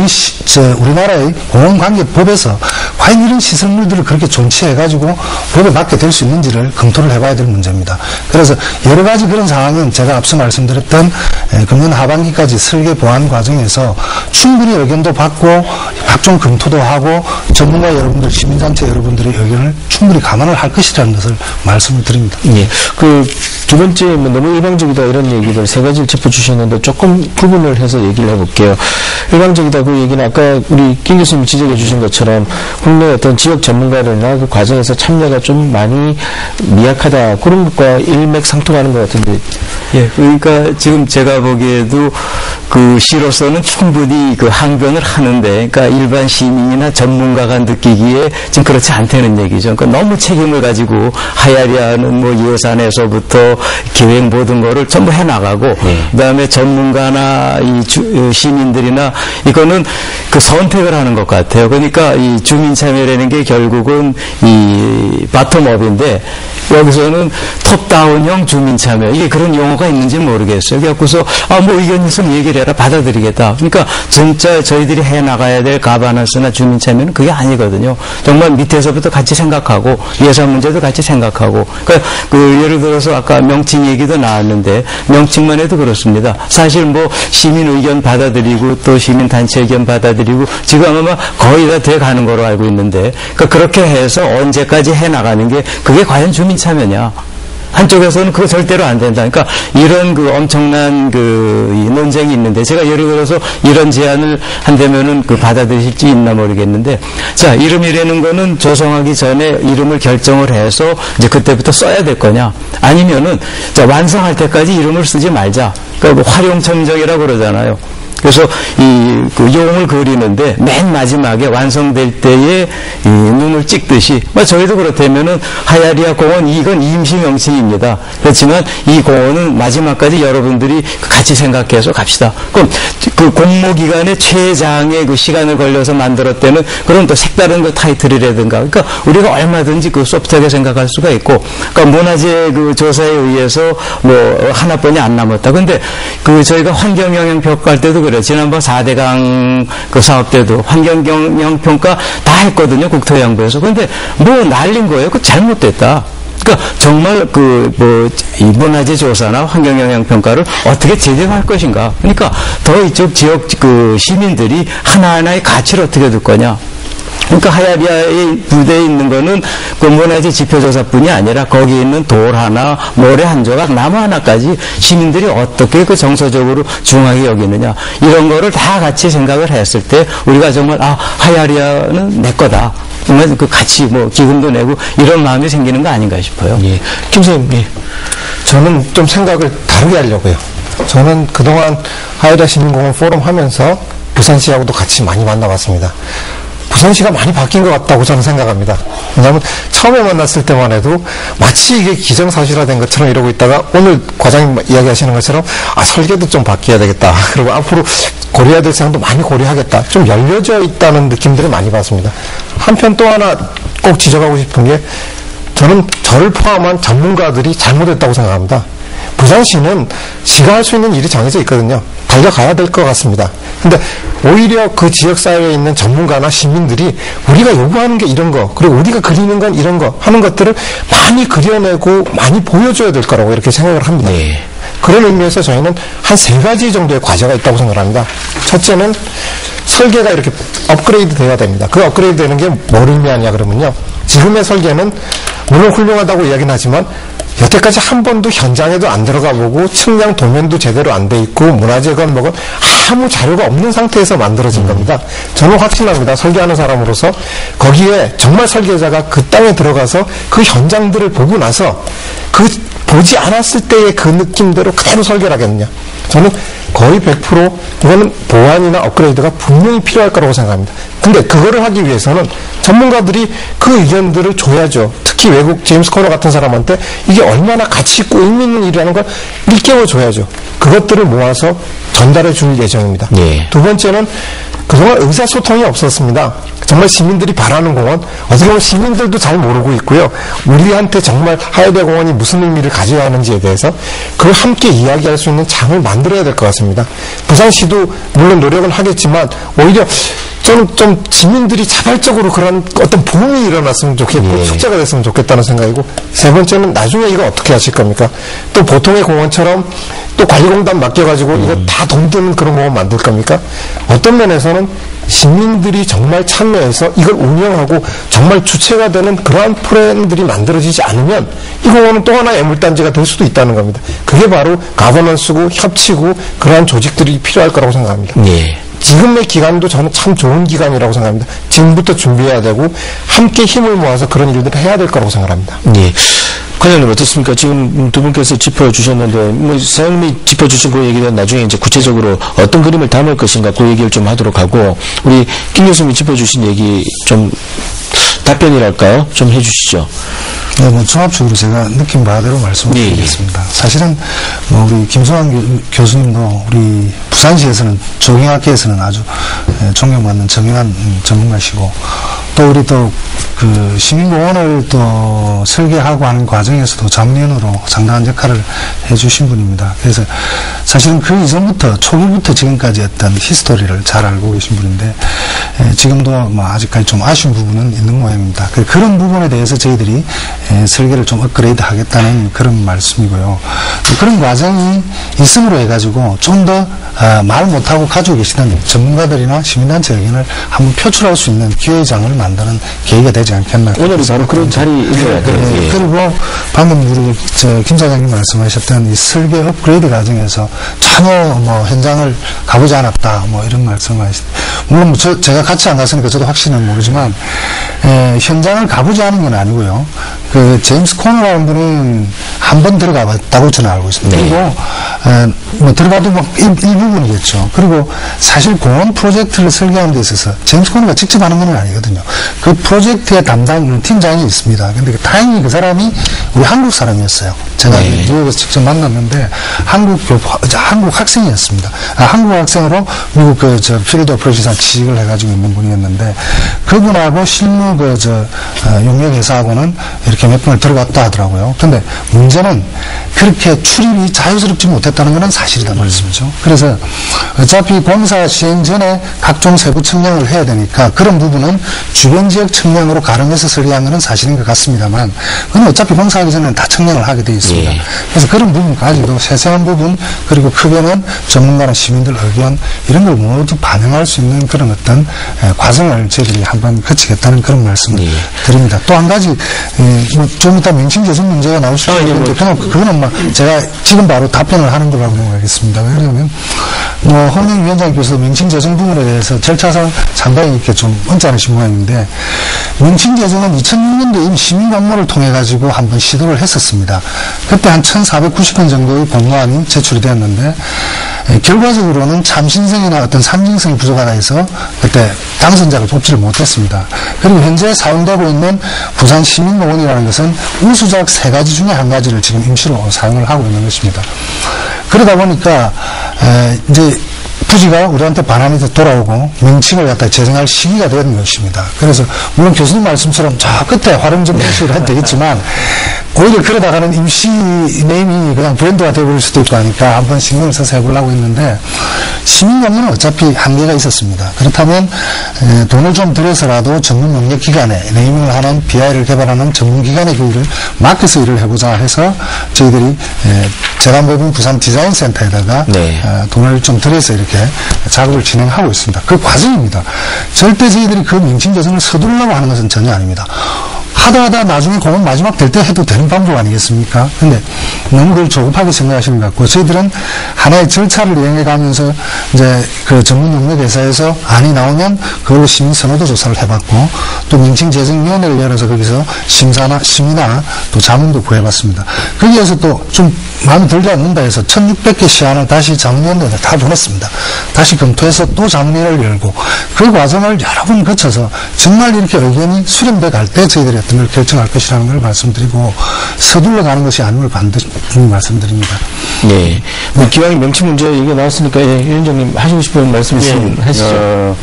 우리나라의 공원관계법에서 과연 이런 시설물들을 그렇게 존치해가지고 법에 맞게 될 수 있는지를 검토를 해봐야 될 문제입니다. 그래서 여러 가지 그런 상황은 제가 앞서 말씀드렸던 금년 하반기까지 설계 보완 과정에서 충분히 의견도 받고 각종 검토도 하고 전문가 여러분들, 시민단체 여러분들의 의견을 충분히 감안을 할 것이라는 것을 말씀을 드립니다. 예. 두 번째, 너무 일방적이다 이런 얘기를 세 가지를 짚어주셨는데 조금 구분을 해서 얘기를 해볼게요. 일방적이다 그 얘기는 아까 우리 김 교수님 지적해 주신 것처럼 국내 어떤 지역 전문가들이나 그 과정에서 참여가 좀 많이 미약하다 그런 것과 일맥상통하는 것 같은데. 예, 그러니까 지금 제가 보기에도 그 시로서는 충분히 그 항변을 하는데, 그러니까 일반 시민이나 전문가가 느끼기에 지금 그렇지 않다는 얘기죠. 그러니까 너무 책임을 가지고 하야리하는 뭐 예산에서부터 계획 모든 거를 전부 해나가고, 그다음에 전문가나 이 시민들이나 이거는 그 선택을 하는 것 같아요. 그러니까 이 주민참여라는 게 결국은 이 바텀업인데 여기서는 톱다운형 주민참여 이게 그런 용어가 있는지 모르겠어요. 그래서 뭐 의견 있으면 얘기를 해라 받아들이겠다. 그러니까 진짜 저희들이 해나가야 될 가바넌스나 주민참여는 그게 아니거든요. 정말 밑에서부터 같이 생각하고 예산 문제도 같이 생각하고 그러니까 그 예를 들어서 아까 명칭 얘기도 나왔는데 명칭만 해도 그렇습니다. 사실 뭐 시민 의견 받아들이고 또 시민단체 의견 받아들이고 지금 아마 거의 다 돼가는 거로 알고 있는데 그러니까 그렇게 해서 언제까지 해나가는 게 그게 과연 주민참여냐. 한쪽에서는 그거 절대로 안 된다. 그러니까 이런 그 엄청난 이 논쟁이 있는데 제가 예를 들어서 이런 제안을 한다면은 그 받아들일지 있나 모르겠는데 자, 이름이라는 거는 조성하기 전에 이름을 결정을 해서 이제 그때부터 써야 될 거냐 아니면은 자, 완성할 때까지 이름을 쓰지 말자. 그러니까 뭐 활용청정이라고 그러잖아요. 그래서 그 용을 그리는데 맨 마지막에 완성될 때에 이 눈을 찍듯이 저희도 그렇다면은 하야리아 공원 이건 임시 명칭입니다. 그렇지만 이 공원은 마지막까지 여러분들이 같이 생각해서 갑시다. 그럼 그 공모 기간에 최장의 그 시간을 걸려서 만들었다는 그런 또 색다른 그 타이틀이라든가 그러니까 우리가 얼마든지 그 소프트하게 생각할 수가 있고 그러니까 문화재 그 조사에 의해서 뭐 하나뿐이 안 남았다. 근데 그 저희가 환경영향 평가할 때도 그래. 지난번 4대강 그 사업 때도 환경영향 평가 다 했거든요. 국토해양부에서. 근데 뭐 날린 거예요. 그 잘못됐다. 그러니까 정말 이 문화재 조사나 환경영향 평가를 어떻게 제대로 할 것인가. 그러니까 더 이쪽 지역 그 시민들이 하나하나의 가치를 어떻게 둘 거냐. 그러니까 하야리아의 부대에 있는 거는 그 문화재 지표조사뿐이 아니라 거기 있는 돌 하나, 모래 한 조각, 나무 하나까지 시민들이 어떻게 그 정서적으로 중하게 여기느냐 이런 거를 다 같이 생각을 했을 때 우리가 정말 하야리아는 내 거다. 그 같이 뭐 기금도 내고 이런 마음이 생기는 거 아닌가 싶어요. 예. 김 선생님, 예. 저는 좀 생각을 다르게 하려고요. 저는 그동안 하야리아 시민공원 포럼 하면서 부산시하고도 같이 많이 만나봤습니다. 부산시가 많이 바뀐 것 같다고 저는 생각합니다. 왜냐하면 처음에 만났을 때만 해도 마치 이게 기정사실화된 것처럼 이러고 있다가 오늘 과장님 이야기하시는 것처럼 설계도 좀 바뀌어야 되겠다. 그리고 앞으로 고려해야 될 사항도 많이 고려하겠다. 좀 열려져 있다는 느낌들을 많이 받습니다. 한편 또 하나 꼭 지적하고 싶은 게 저는 저를 포함한 전문가들이 잘못했다고 생각합니다. 부산시는 시가 할 수 있는 일이 정해져 있거든요. 달려가야 될 것 같습니다. 근데 오히려 그 지역사회에 있는 전문가나 시민들이 우리가 요구하는 게 이런 거, 그리고 우리가 그리는 건 이런 거 하는 것들을 많이 그려내고 많이 보여줘야 될 거라고 이렇게 생각을 합니다. 네. 그런 의미에서 저희는 한 3가지 정도의 과제가 있다고 생각합니다. 첫째는 설계가 이렇게 업그레이드 돼야 됩니다. 그 업그레이드 되는 게 뭘 의미하냐 그러면요. 지금의 설계는 물론 훌륭하다고 이야기는 하지만 여태까지 한 번도 현장에도 안 들어가 보고 측량 도면도 제대로 안 돼 있고 문화재건 뭐건 아무 자료가 없는 상태에서 만들어진 겁니다. 저는 확신합니다. 설계하는 사람으로서 거기에 정말 설계자가 그 땅에 들어가서 그 현장들을 보고 나서 그 보지 않았을 때의 그 느낌대로 그대로 설계를 하겠느냐. 저는 거의 100% 이거는 보완이나 업그레이드가 분명히 필요할 거라고 생각합니다. 근데 그거를 하기 위해서는 전문가들이 그 의견들을 줘야죠. 특히 외국 제임스 코너 같은 사람한테 이게 얼마나 가치 있고 의미 있는 일이라는 걸 일깨워줘야죠. 그것들을 모아서 전달해 줄 예정입니다. 예. 두 번째는 그동안 의사소통이 없었습니다. 정말 시민들이 바라는 공원, 어떻게 보면 시민들도 잘 모르고 있고요. 우리한테 정말 하야리아 공원이 무슨 의미를 가져야 하는지에 대해서 그걸 함께 이야기할 수 있는 장을 만들어야 될 것 같습니다. 부산시도 물론 노력은 하겠지만 오히려 저는 좀 시민들이 자발적으로 그런 어떤 보험이 일어났으면 좋겠고 숙제가 됐으면 좋겠다는 생각이고, 세 번째는 나중에 이거 어떻게 하실 겁니까? 또 보통의 공원처럼 또 관리공단 맡겨가지고 이거 다 돈 드는 그런 공원 만들 겁니까? 어떤 면에서는 시민들이 정말 참여해서 이걸 운영하고 정말 주체가 되는 그러한 프로그램들이 만들어지지 않으면 이 공원은 또 하나의 애물단지가 될 수도 있다는 겁니다. 그게 바로 가버넌스고 협치고 그러한 조직들이 필요할 거라고 생각합니다. 예. 지금의 기간도 저는 참 좋은 기간이라고 생각합니다. 지금부터 준비해야 되고 함께 힘을 모아서 그런 일들을 해야 될 거라고 생각합니다. 예. 과장님 어떻습니까? 지금 두 분께서 짚어주셨는데, 뭐, 사장님이 짚어주신 그 얘기는 나중에 이제 구체적으로 어떤 그림을 담을 것인가 그 얘기를 좀 하도록 하고, 우리 김 교수님이 짚어주신 얘기 좀 답변이랄까요? 좀 해주시죠. 네, 뭐 종합적으로 제가 느낀 바대로 말씀을 드리겠습니다. 사실은 뭐 우리 김성환 교수님도 우리 부산시에서는 조경학계에서는 아주 존경받는 정영한 전문가시고, 또 우리 또 그 시민공원을 또 설계하고 하는 과정에서도 자문위원으로 상당한 역할을 해주신 분입니다. 그래서 사실은 그 이전부터 초기부터 지금까지 어떤 히스토리를 잘 알고 계신 분인데, 지금도 뭐 아직까지 좀 아쉬운 부분은 있는 모양입니다. 그런 부분에 대해서 저희들이 설계를 좀 업그레이드 하겠다는 그런 말씀이고요. 그런 과정이 있음으로 해가지고 좀 더 말 못하고 가지고 계시는 전문가들이나 시민단체 의견을 한번 표출할 수 있는 기회장을 만드는 계기가 되지 않겠나. 오늘이 바로 그런 자리입니다. 그리고 방금 우리 김 사장님 말씀하셨던 이 설계 업그레이드 과정에서 전혀 뭐 현장을 가보지 않았다 뭐 이런 말씀을 하시는데, 물론 제가 같이 안 갔으니까 저도 확신은 모르지만 현장을 가보지 않은 건 아니고요. 그 제임스 코너라는 분은 한 번 들어가 봤다고 저는 알고 있습니다. 네. 그리고 뭐 들어가도 막 일부분이겠죠. 그리고 사실 공원 프로젝트를 설계하는 데 있어서 제임스 코너가 직접 하는 건 아니거든요. 그 프로젝트의 담당 팀장이 있습니다. 근데 다행히 그 사람이 우리 한국 사람이었어요. 제가 미국에서 직접 만났는데 한국 학생이었습니다. 한국 학생으로 미국 필드 오퍼레이션사 취직을 해가지고 있는 분이었는데, 그분하고 실무 용역회사하고는 이렇게 몇 번을 들어갔다 하더라고요. 근데 문제는 그렇게 출입이 자유스럽지 못했다는 것은 사실이다 말씀이죠. 그래서 어차피 공사 시행 전에 각종 세부 측량을 해야 되니까 그런 부분은 주변 지역 측량으로 가름해서 설계한 것은 사실인 것 같습니다만, 그건 어차피 공사하기 전에는 다 측량을 하게 되어 있습니다. 그래서 그런 부분까지도 세세한 부분, 그리고 크게는 전문가나 시민들 의견 이런 걸 모두 반영할 수 있는 그런 어떤 과정을 저희들이 한번 거치겠다는 그런 말씀을 드립니다. 또 한 가지 뭐 좀 이따 맹칭재정 문제가 나올 수 있는데 그거는 막 제가 지금 바로 답변을 하는 거라고 생각하겠습니다. 왜냐하면 허은행 위원장께서 명칭 제정 부분에 대해서 절차상 상당히 이렇게 좀 언짢으신 모양인데, 명칭 제정은 2006년도에 이미 시민관모를 통해 가지고 한번 시도를 했었습니다. 그때 한 1,490건 정도의 공모안이 제출이 되었는데, 결과적으로는 참신성이나 어떤 상징성이 부족하다 해서 그때 당선자를 뽑지를 못했습니다. 그리고 현재 사용되고 있는 부산시민공원이라는 것은 우수작 3가지 중에 한 가지를 지금 임시로 사용을 하고 있는 것입니다. 그러다 보니까 이제 부지가 우리한테 반환이 돌아오고 명칭을 갖다 제정할 시기가 된 것입니다. 그래서 물론 교수님 말씀처럼 저 끝에 활용점 표시를 해도 되겠지만 오히려 그러다가는 임시 네임이 그냥 브랜드가 되어버릴 수도 있고 하니까 한번 신경을 써서 해보려고 했는데, 시민관모는 어차피 한계가 있었습니다. 그렇다면 돈을 좀 들여서라도 전문 영역기관에 네이밍을 하는 BI를 개발하는 전문기관의 일을 맡겨서 일을 해보자 해서 저희들이 재단법인 부산 디자인센터에다가 돈을 좀 들여서 이렇게 작업을 진행하고 있습니다. 그 과정입니다. 절대 저희들이 그 명칭 제정을 서두르려고 하는 것은 전혀 아닙니다. 하다 나중에 공원 마지막 될 때 해도 되는 방법 아니겠습니까? 근데 너무 그걸 조급하게 생각하시는 것 같고, 저희들은 하나의 절차를 이용해 가면서 이제 그 전문 영역회사에서 안이 나오면 그걸로 시민 선호도 조사를 해봤고, 또 명칭 제정위원회를 열어서 거기서 심의나 또 자문도 구해봤습니다. 거기에서 또 좀 마음에 들지 않는다 해서 1,600개 시안을 다시 자문위원회에 다 보냈습니다. 다시 검토해서 또 자문회를 열고, 그 과정을 여러 번 거쳐서 정말 이렇게 의견이 수렴돼 갈 때 저희들이 어떤 걸 결정할 것이라는 걸 말씀드리고, 서둘러 가는 것이 아님을 반드시 말씀드립니다. 네. 기왕 명칭 문제 얘기가 나왔으니까, 위원장님 하시고 싶은 말씀 있으면 하시죠.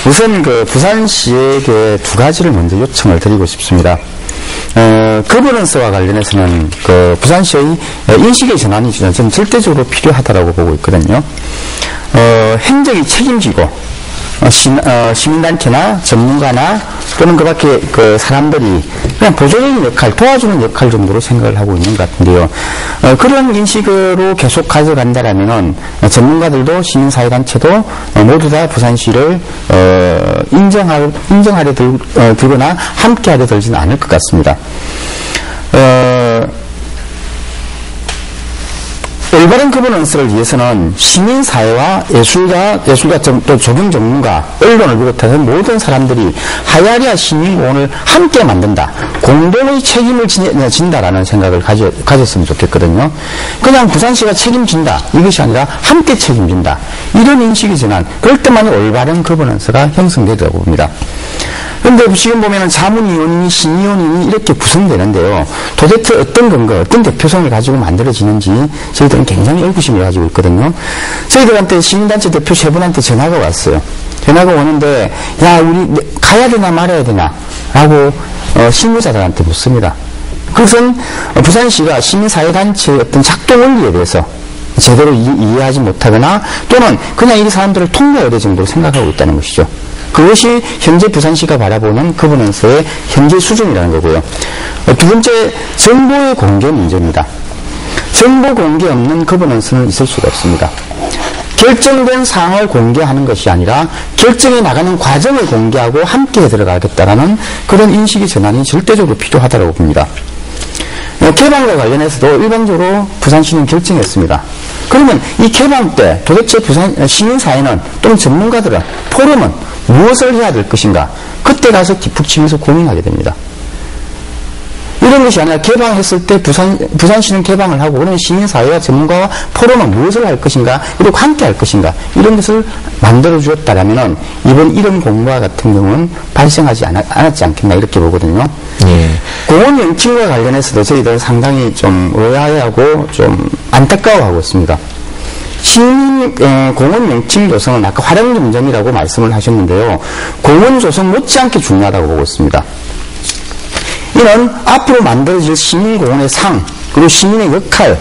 우선 그 부산시에게 2가지를 먼저 요청을 드리고 싶습니다. 거버넌스와 관련해서는 그 부산시의 인식의 전환이 저는 절대적으로 필요하다고 보고 있거든요. 행정이 책임지고 시민단체나 전문가나 또는 그 밖에 그 사람들이 그냥 보조적인 역할, 도와주는 역할 정도로 생각을 하고 있는 것 같은데요. 그런 인식으로 계속 가져간다라면은 전문가들도 시민사회단체도 모두 다 부산시를 인정하려 들거나 함께하려 들지는 않을 것 같습니다. 올바른 거버넌스를 위해서는 시민사회와 예술가 또 조경 전문가, 언론을 비롯해서 모든 사람들이 하야리아 시민공원을 함께 만든다, 공동의 책임을 진다라는 생각을 가졌으면 좋겠거든요. 그냥 부산시가 책임진다 이것이 아니라 함께 책임진다, 이런 인식이 전환, 그럴 때만이 올바른 거버넌스가 형성되리라고 봅니다. 그런데 지금 보면은 자문위원이니 심의위원이니 이렇게 구성되는데요. 도대체 어떤 근거, 어떤 대표성을 가지고 만들어지는지 저희들은 굉장히 의구심을 가지고 있거든요. 저희들한테 시민단체 대표 3분한테 전화가 왔어요. 전화가 오는데, 야, 우리 가야 되나 말아야 되나? 라고 실무자들한테 묻습니다. 그것은 부산시가 시민사회단체의 어떤 작동 원리에 대해서 제대로 이해하지 못하거나 또는 그냥 이 사람들을 통과해야 될 정도로 생각하고 있다는 것이죠. 그것이 현재 부산시가 바라보는 거버넌스의 현재 수준이라는 거고요. 2번째, 정보의 공개 문제입니다. 정보 공개 없는 거버넌스는 있을 수가 없습니다. 결정된 사항을 공개하는 것이 아니라 결정해 나가는 과정을 공개하고 함께 들어가겠다라는 그런 인식의 전환이 절대적으로 필요하다고 봅니다. 개방과 관련해서도 일반적으로 부산시는 결정했습니다. 그러면 이 개방 때 도대체 부산 시민사회는 또는 전문가들은, 포럼은 무엇을 해야 될 것인가? 그때 가서 뒷북치면서 고민하게 됩니다. 이런 것이 아니라 개방했을 때 부산시는 개방을 하고, 그러면 시민사회와 전문가와 포럼은 무엇을 할 것인가? 그리고 함께 할 것인가? 이런 것을 만들어 주었다라면은 이번 이런 공모와 같은 경우는 발생하지 않았지 않겠나 이렇게 보거든요. 공원 명칭과 관련해서도 저희들 상당히 좀 의아해하고 좀 안타까워하고 있습니다. 공원 명칭 조성은 아까 활용점점이라고 말씀을 하셨는데요. 공원 조성 못지않게 중요하다고 보고 있습니다. 이는 앞으로 만들어질 시민공원의 상, 그리고 시민의 역할,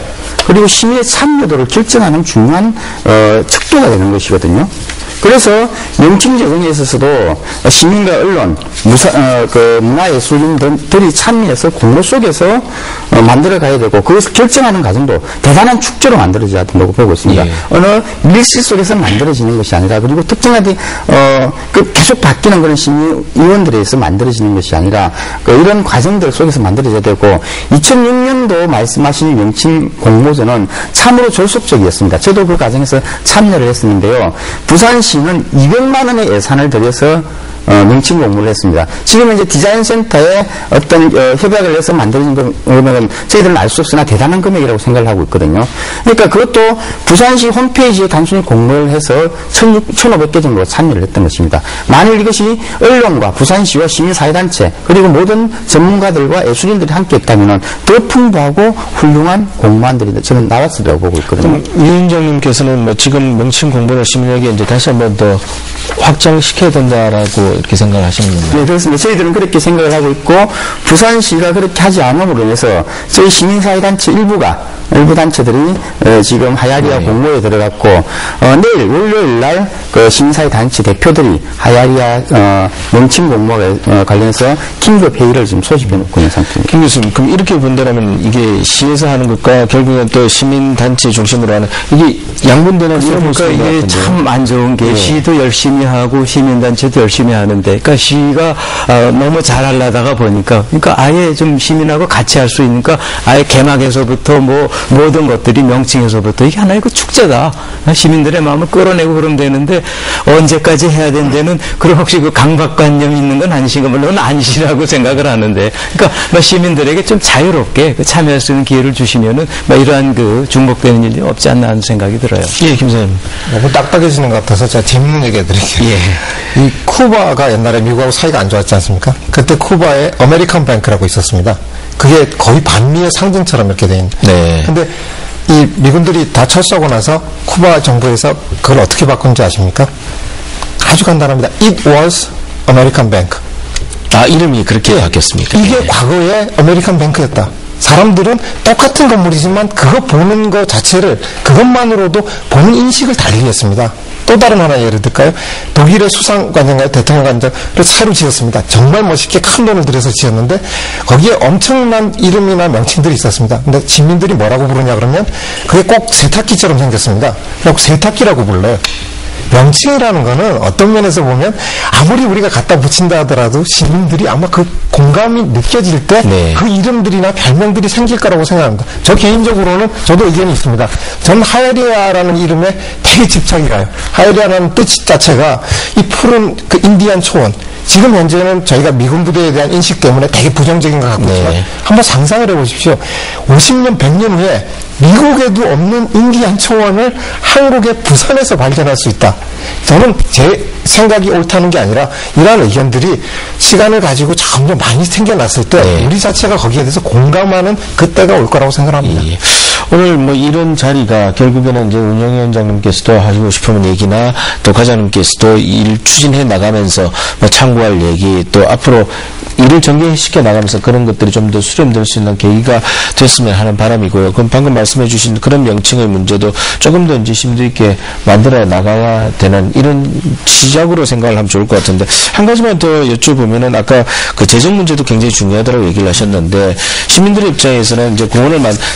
그리고 시민의 참여도를 결정하는 중요한 척도가 되는 것이거든요. 그래서 명칭 제공에 있어서도 시민과 언론, 문화예술인들이 참여해서 공로 속에서 만들어 가야 되고 그것을 결정하는 과정도 대단한 축제로 만들어져야 된다고 보고 있습니다. 예. 어느 밀실 속에서 만들어지는 것이 아니라 그리고 특정한 계속 바뀌는 그런 시민의원들에 의해서 만들어지는 것이 아니라 이런 과정들 속에서 만들어져야 되고 2006년도 말씀하신 명칭 공모전은 참으로 졸속적이었습니다. 저도 그 과정에서 참여를 했었는데요. 부산시는 200만 원의 예산을 들여서 명칭 공모를 했습니다. 지금 이제 디자인센터에 어떤 협약을 해서 만들어진 금액은 저희들은 알 수 없으나 대단한 금액이라고 생각을 하고 있거든요. 그러니까 그것도 부산시 홈페이지에 단순히 공모를 해서 1,500개 정도가 참여를 했던 것입니다. 만일 이것이 언론과 부산시와 시민사회단체 그리고 모든 전문가들과 예술인들이 함께 했다면 더 풍부하고 훌륭한 공모안들이 저는 나왔을 거라고 보고 있거든요. 이 위원장님께서는 뭐 지금 명칭 공모를 시민에게 이제 다시 한번 더 확장시켜야 된다라고 이렇게 생각을 하시는 건가요? 네, 그렇습니다. 저희들은 그렇게 생각을 하고 있고 부산시가 그렇게 하지 않음으로 인해서 저희 시민사회단체 일부 단체들이 지금 하야리아 공모에 들어갔고 내일 월요일날 그 시민사회단체 대표들이 하야리아 명칭 공모에 관련해서 긴급 회의를 지금 소집해 놓고 있는 상태입니다. 김 교수님, 그럼 이렇게 본다면 이게 시에서 하는 것과 결국엔 또 시민단체 중심으로 하는 이게 양분되는 그러니까 이게 참 안 좋은 게 시도 열심히 하고 시민단체도 열심히 하는데 그러니까 시가 너무 잘하려다가 보니까 그러니까 아예 좀 시민하고 같이 할 수 있으니까 아예 개막에서부터 뭐 모든 것들이 명칭에서부터 이게 하나의 그 축제다. 시민들의 마음을 끌어내고 그러면 되는데 언제까지 해야 된다는 그럼 혹시 그 강박관념이 있는 건 아니신가 물론 아니시라고 생각을 하는데 그러니까 시민들에게 좀 자유롭게 참여할 수 있는 기회를 주시면은 이러한 그 중복되는 일이 없지 않나 하는 생각이 들어요. 예, 김 선생님. 너무 딱딱해지는 것 같아서 제가 재밌는 얘기 해드릴게요. 예. 이 쿠바가 옛날에 미국하고 사이가 안 좋았지 않습니까? 그때 쿠바에 아메리칸 뱅크라고 있었습니다. 그게 거의 반미의 상징처럼 이렇게 돼 있는. 네. 근데 이 미군들이 다 철수하고 나서 쿠바 정부에서 그걸 어떻게 바꾼지 아십니까? 아주 간단합니다. It was American Bank. 아, 이름이 그렇게 바뀌었습니까? 이게 네. 과거에 아메리칸 뱅크였다. 사람들은 똑같은 건물이지만 그거 보는 것 자체를 그것만으로도 보는 인식을 달리 했습니다. 또 다른 하나 예를 들까요? 독일의 수상관장과 대통령관장을 새로 지었습니다. 정말 멋있게 큰 돈을 들여서 지었는데 거기에 엄청난 이름이나 명칭들이 있었습니다. 근데 시민들이 뭐라고 부르냐 그러면 그게 꼭 세탁기처럼 생겼습니다. 꼭 세탁기라고 불러요. 명칭이라는 거는 어떤 면에서 보면 아무리 우리가 갖다 붙인다 하더라도 시민들이 아마 그 공감이 느껴질 때 그 이름들이나 별명들이 생길 거라고 생각합니다. 저 개인적으로는 저도 의견이 있습니다. 전 하야리아라는 이름에 되게 집착이 가요. 하야리아라는 뜻 자체가 이 푸른 그 인디안 초원 지금 현재는 저희가 미군 부대에 대한 인식 때문에 되게 부정적인 것 같고 있지만 한번 상상을 해보십시오. 50년, 100년 후에 미국에도 없는 인디안 초원을 한국의 부산에서 발견할 수 있다. 저는 제 생각이 옳다는 게 아니라 이러한 의견들이 시간을 가지고 점점 많이 생겨났을 때 우리 자체가 거기에 대해서 공감하는 그때가 올 거라고 생각합니다. 예. 오늘 뭐 이런 자리가 결국에는 이제 운영위원장님께서도 하시고 싶은 얘기나 또 과장님께서도 일 추진해 나가면서 뭐 참고할 얘기 또 앞으로 일을 전개시켜 나가면서 그런 것들이 좀 더 수렴될 수 있는 계기가 됐으면 하는 바람이고요. 그럼 방금 말씀해 주신 그런 명칭의 문제도 조금 더 이제 심도 있게 만들어 나가야 되는 이런 시작으로 생각을 하면 좋을 것 같은데 한 가지만 더 여쭤보면은 아까 그 재정 문제도 굉장히 중요하다고 얘기를 하셨는데 시민들의 입장에서는 이제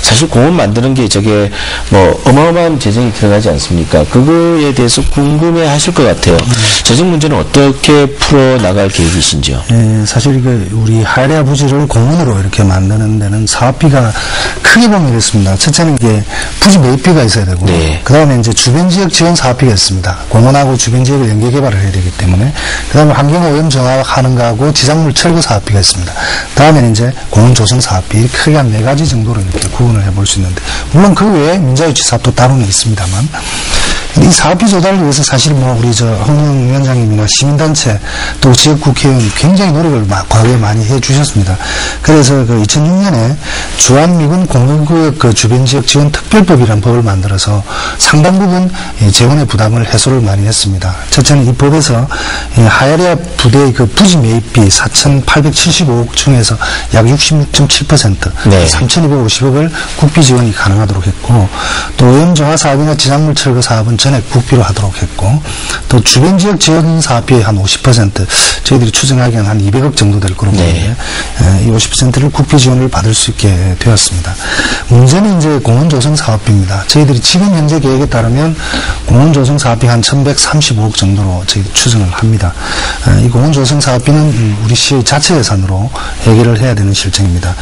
사실 공원 만드는 게 저게 뭐 어마어마한 재정이 들어가지 않습니까? 그거에 대해서 궁금해 하실 것 같아요. 재정 문제는 어떻게 풀어 나갈 계획이신지요? 예, 사실 우리 하야리아 부지를 공원으로 이렇게 만드는 데는 사업비가 크게 보면 이렇습니다. 첫째는 이게 부지 매입비가 있어야 되고, 그 다음에 이제 주변 지역 지원 사업비가 있습니다. 공원하고 주변 지역을 연계 개발을 해야 되기 때문에, 그 다음에 환경오염 정화하는 거하고 지상물 철거 사업비가 있습니다. 다음에는 이제 공원 조성 사업비 크게 한 4가지 정도로 이렇게 구분을 해볼 수 있는데, 물론 그 외에 민자유치 사업도 따로는 있습니다만, 이 사업비 조달을 위해서 사실 뭐 우리 홍영 위원장님이나 시민단체 또 지역국회의원 굉장히 노력을 과거에 많이 해주셨습니다. 그래서 그 2006년에 주한미군 공군구역 그 주변 지역 지원 특별법이라는 법을 만들어서 상당 부분 재원의 부담을 해소를 많이 했습니다. 첫째는 이 법에서 하야리아 부대의 그 부지 매입비 4,875억 중에서 약 66.7% 3,250억을 국비 지원이 가능하도록 했고 또 오염 정화 사업이나 지상물 철거 사업은 전액 국비로 하도록 했고, 또 주변 지역 지원 사업비의 한 50%, 저희들이 추정하기에는 한 200억 정도 될 거로 보는데, 이 50%를 국비 지원을 받을 수 있게 되었습니다. 문제는 이제 공원 조성 사업비입니다. 저희들이 지금 현재 계획에 따르면 공원 조성 사업비 한 1135억 정도로 저희들이 추정을 합니다. 이 공원 조성 사업비는 우리 시의 자체 예산으로 해결을 해야 되는 실정입니다.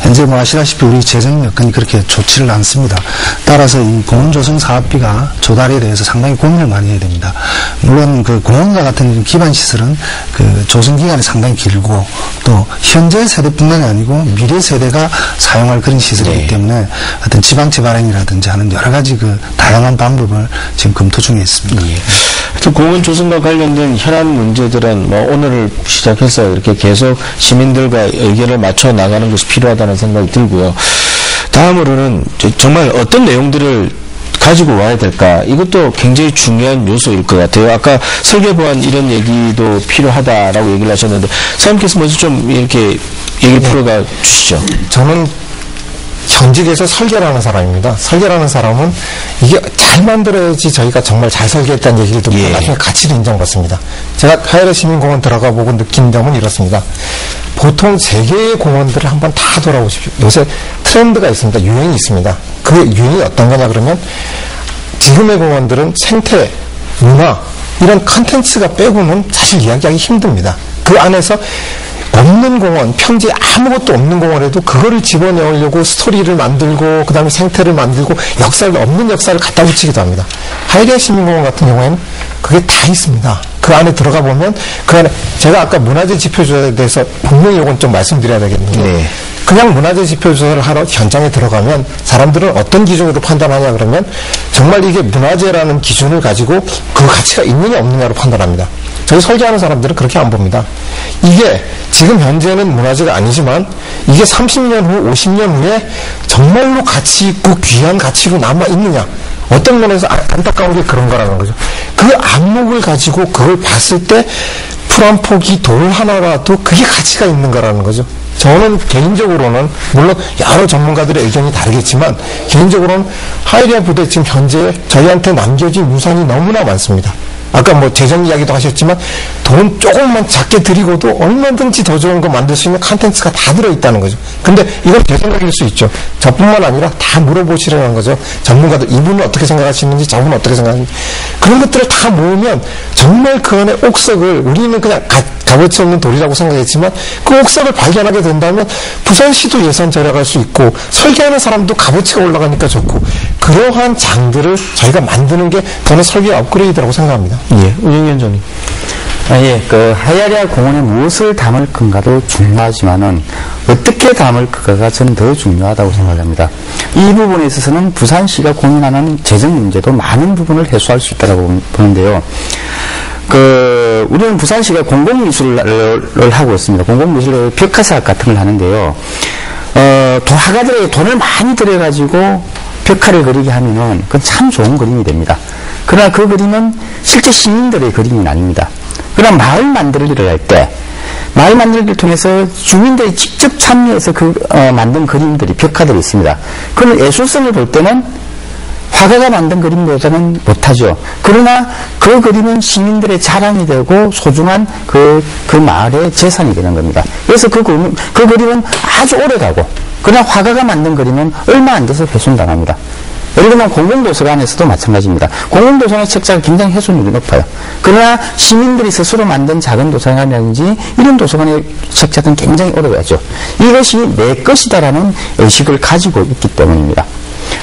현재 뭐 아시다시피 우리 재정 여건이 그렇게 좋지를 않습니다. 따라서 이 공원 조성 사업비가 조달에 대해서 상당히 고민을 많이 해야 됩니다. 물론 그 공원과 같은 기반 시설은 그 조성 기간이 상당히 길고 또 현재 세대뿐만이 아니고 미래 세대가 사용할 그런 시설이기 때문에 어떤 지방채 발행이라든지 하는 여러 가지 그 다양한 방법을 지금 검토 중에 있습니다. 공원 조성과 관련된 현안 문제들은 뭐 오늘을 시작해서 이렇게 계속 시민들과 의견을 맞춰 나가는 것이 필요하다는 생각이 들고요. 다음으로는 정말 어떤 내용들을 가지고 와야 될까? 이것도 굉장히 중요한 요소일 것 같아요. 아까 설계 보완 이런 얘기도 필요하다라고 얘기를 하셨는데 사장님께서 먼저 좀 이렇게 얘기를 풀어가 주시죠. 저는 현직에서 설계를 하는 사람입니다. 설계를 하는 사람은 이게 잘 만들어야지 저희가 정말 잘 설계했다는 얘기를 듣고 나중에 가치를 인정받습니다. 제가 하야리 시민공원 들어가 보고 느낀 점은 이렇습니다. 보통 세계의 공원들을 한번 다 돌아보십시오. 요새 트렌드가 있습니다. 유행이 있습니다. 그 유행이 어떤 거냐 그러면 지금의 공원들은 생태, 문화 이런 컨텐츠가 빼고는 사실 이야기하기 힘듭니다. 그 안에서 없는 공원, 평지에 아무것도 없는 공원에도 그거를 집어넣으려고 스토리를 만들고 그 다음에 생태를 만들고 역사를 없는 역사를 갖다 붙이기도 합니다. 하이리아 시민공원 같은 경우에는 그게 다 있습니다. 그 안에 들어가 보면 그 안에 제가 아까 문화재 지표 조사에 대해서 분명히 이건 좀 말씀드려야 되겠는데 그냥 문화재 지표 조사를 하러 현장에 들어가면 사람들은 어떤 기준으로 판단하냐 그러면 정말 이게 문화재라는 기준을 가지고 그 가치가 있느냐 없느냐로 판단합니다. 저희 설계하는 사람들은 그렇게 안 봅니다. 이게 지금 현재는 문화재가 아니지만 이게 30년 후, 50년 후에 정말로 가치 있고 귀한 가치로 남아있느냐. 어떤 면에서 안타까운 게 그런 거라는 거죠. 그 안목을 가지고 그걸 봤을 때 풀 한 포기 돌 하나라도 그게 가치가 있는 거라는 거죠. 저는 개인적으로는 물론 여러 전문가들의 의견이 다르겠지만 개인적으로는 하이리아 부대 지금 현재 저희한테 남겨진 유산이 너무나 많습니다. 아까 뭐 재정 이야기도 하셨지만 돈 조금만 작게 드리고도 얼마든지 더 좋은 거 만들 수 있는 컨텐츠가 다 들어있다는 거죠. 근데 이건 제 생각일 수 있죠. 저뿐만 아니라 다 물어보시라는 거죠. 전문가들 이분은 어떻게 생각하시는지 저분은 어떻게 생각하는지 그런 것들을 다 모으면 정말 그 안에 옥석을 우리는 그냥 값어치 없는 돌이라고 생각했지만 그 옥석을 발견하게 된다면 부산시도 예산 절약할 수 있고 설계하는 사람도 값어치가 올라가니까 좋고 그러한 장들을 저희가 만드는 게 저는 설계 업그레이드라고 생각합니다. 예, 운영위원장님. 그 하야리아 공원에 무엇을 담을 건가도 중요하지만은 어떻게 담을 건가가 저는 더 중요하다고 생각합니다. 이 부분에 있어서는 부산시가 고민하는 재정 문제도 많은 부분을 해소할 수 있다고 보는데요. 우리는 부산시가 공공미술을 하고 있습니다. 공공미술 벽화사업 같은 걸 하는데요. 화가들에게 돈을 많이 들여가지고 벽화를 그리게 하면은 그건 참 좋은 그림이 됩니다. 그러나 그 그림은 실제 시민들의 그림은 아닙니다. 그러나 마을 만들기를 할 때, 마을 만들기를 통해서 주민들이 직접 참여해서 만든 그림들이, 벽화들이 있습니다. 그런 예술성을 볼 때는 화가가 만든 그림보다는 못하죠. 그러나 그 그림은 시민들의 자랑이 되고 소중한 그 마을의 재산이 되는 겁니다. 그래서 그 그림은 아주 오래 가고, 그러나 화가가 만든 그림은 얼마 안 돼서 훼손당합니다. 예를 들면 공공도서관에서도 마찬가지입니다. 공공도서관의 책자가 굉장히 훼손율이 높아요. 그러나 시민들이 스스로 만든 작은 도서관이라든지 이런 도서관의 책자들은 굉장히 오래가죠. 이것이 내 것이다라는 의식을 가지고 있기 때문입니다.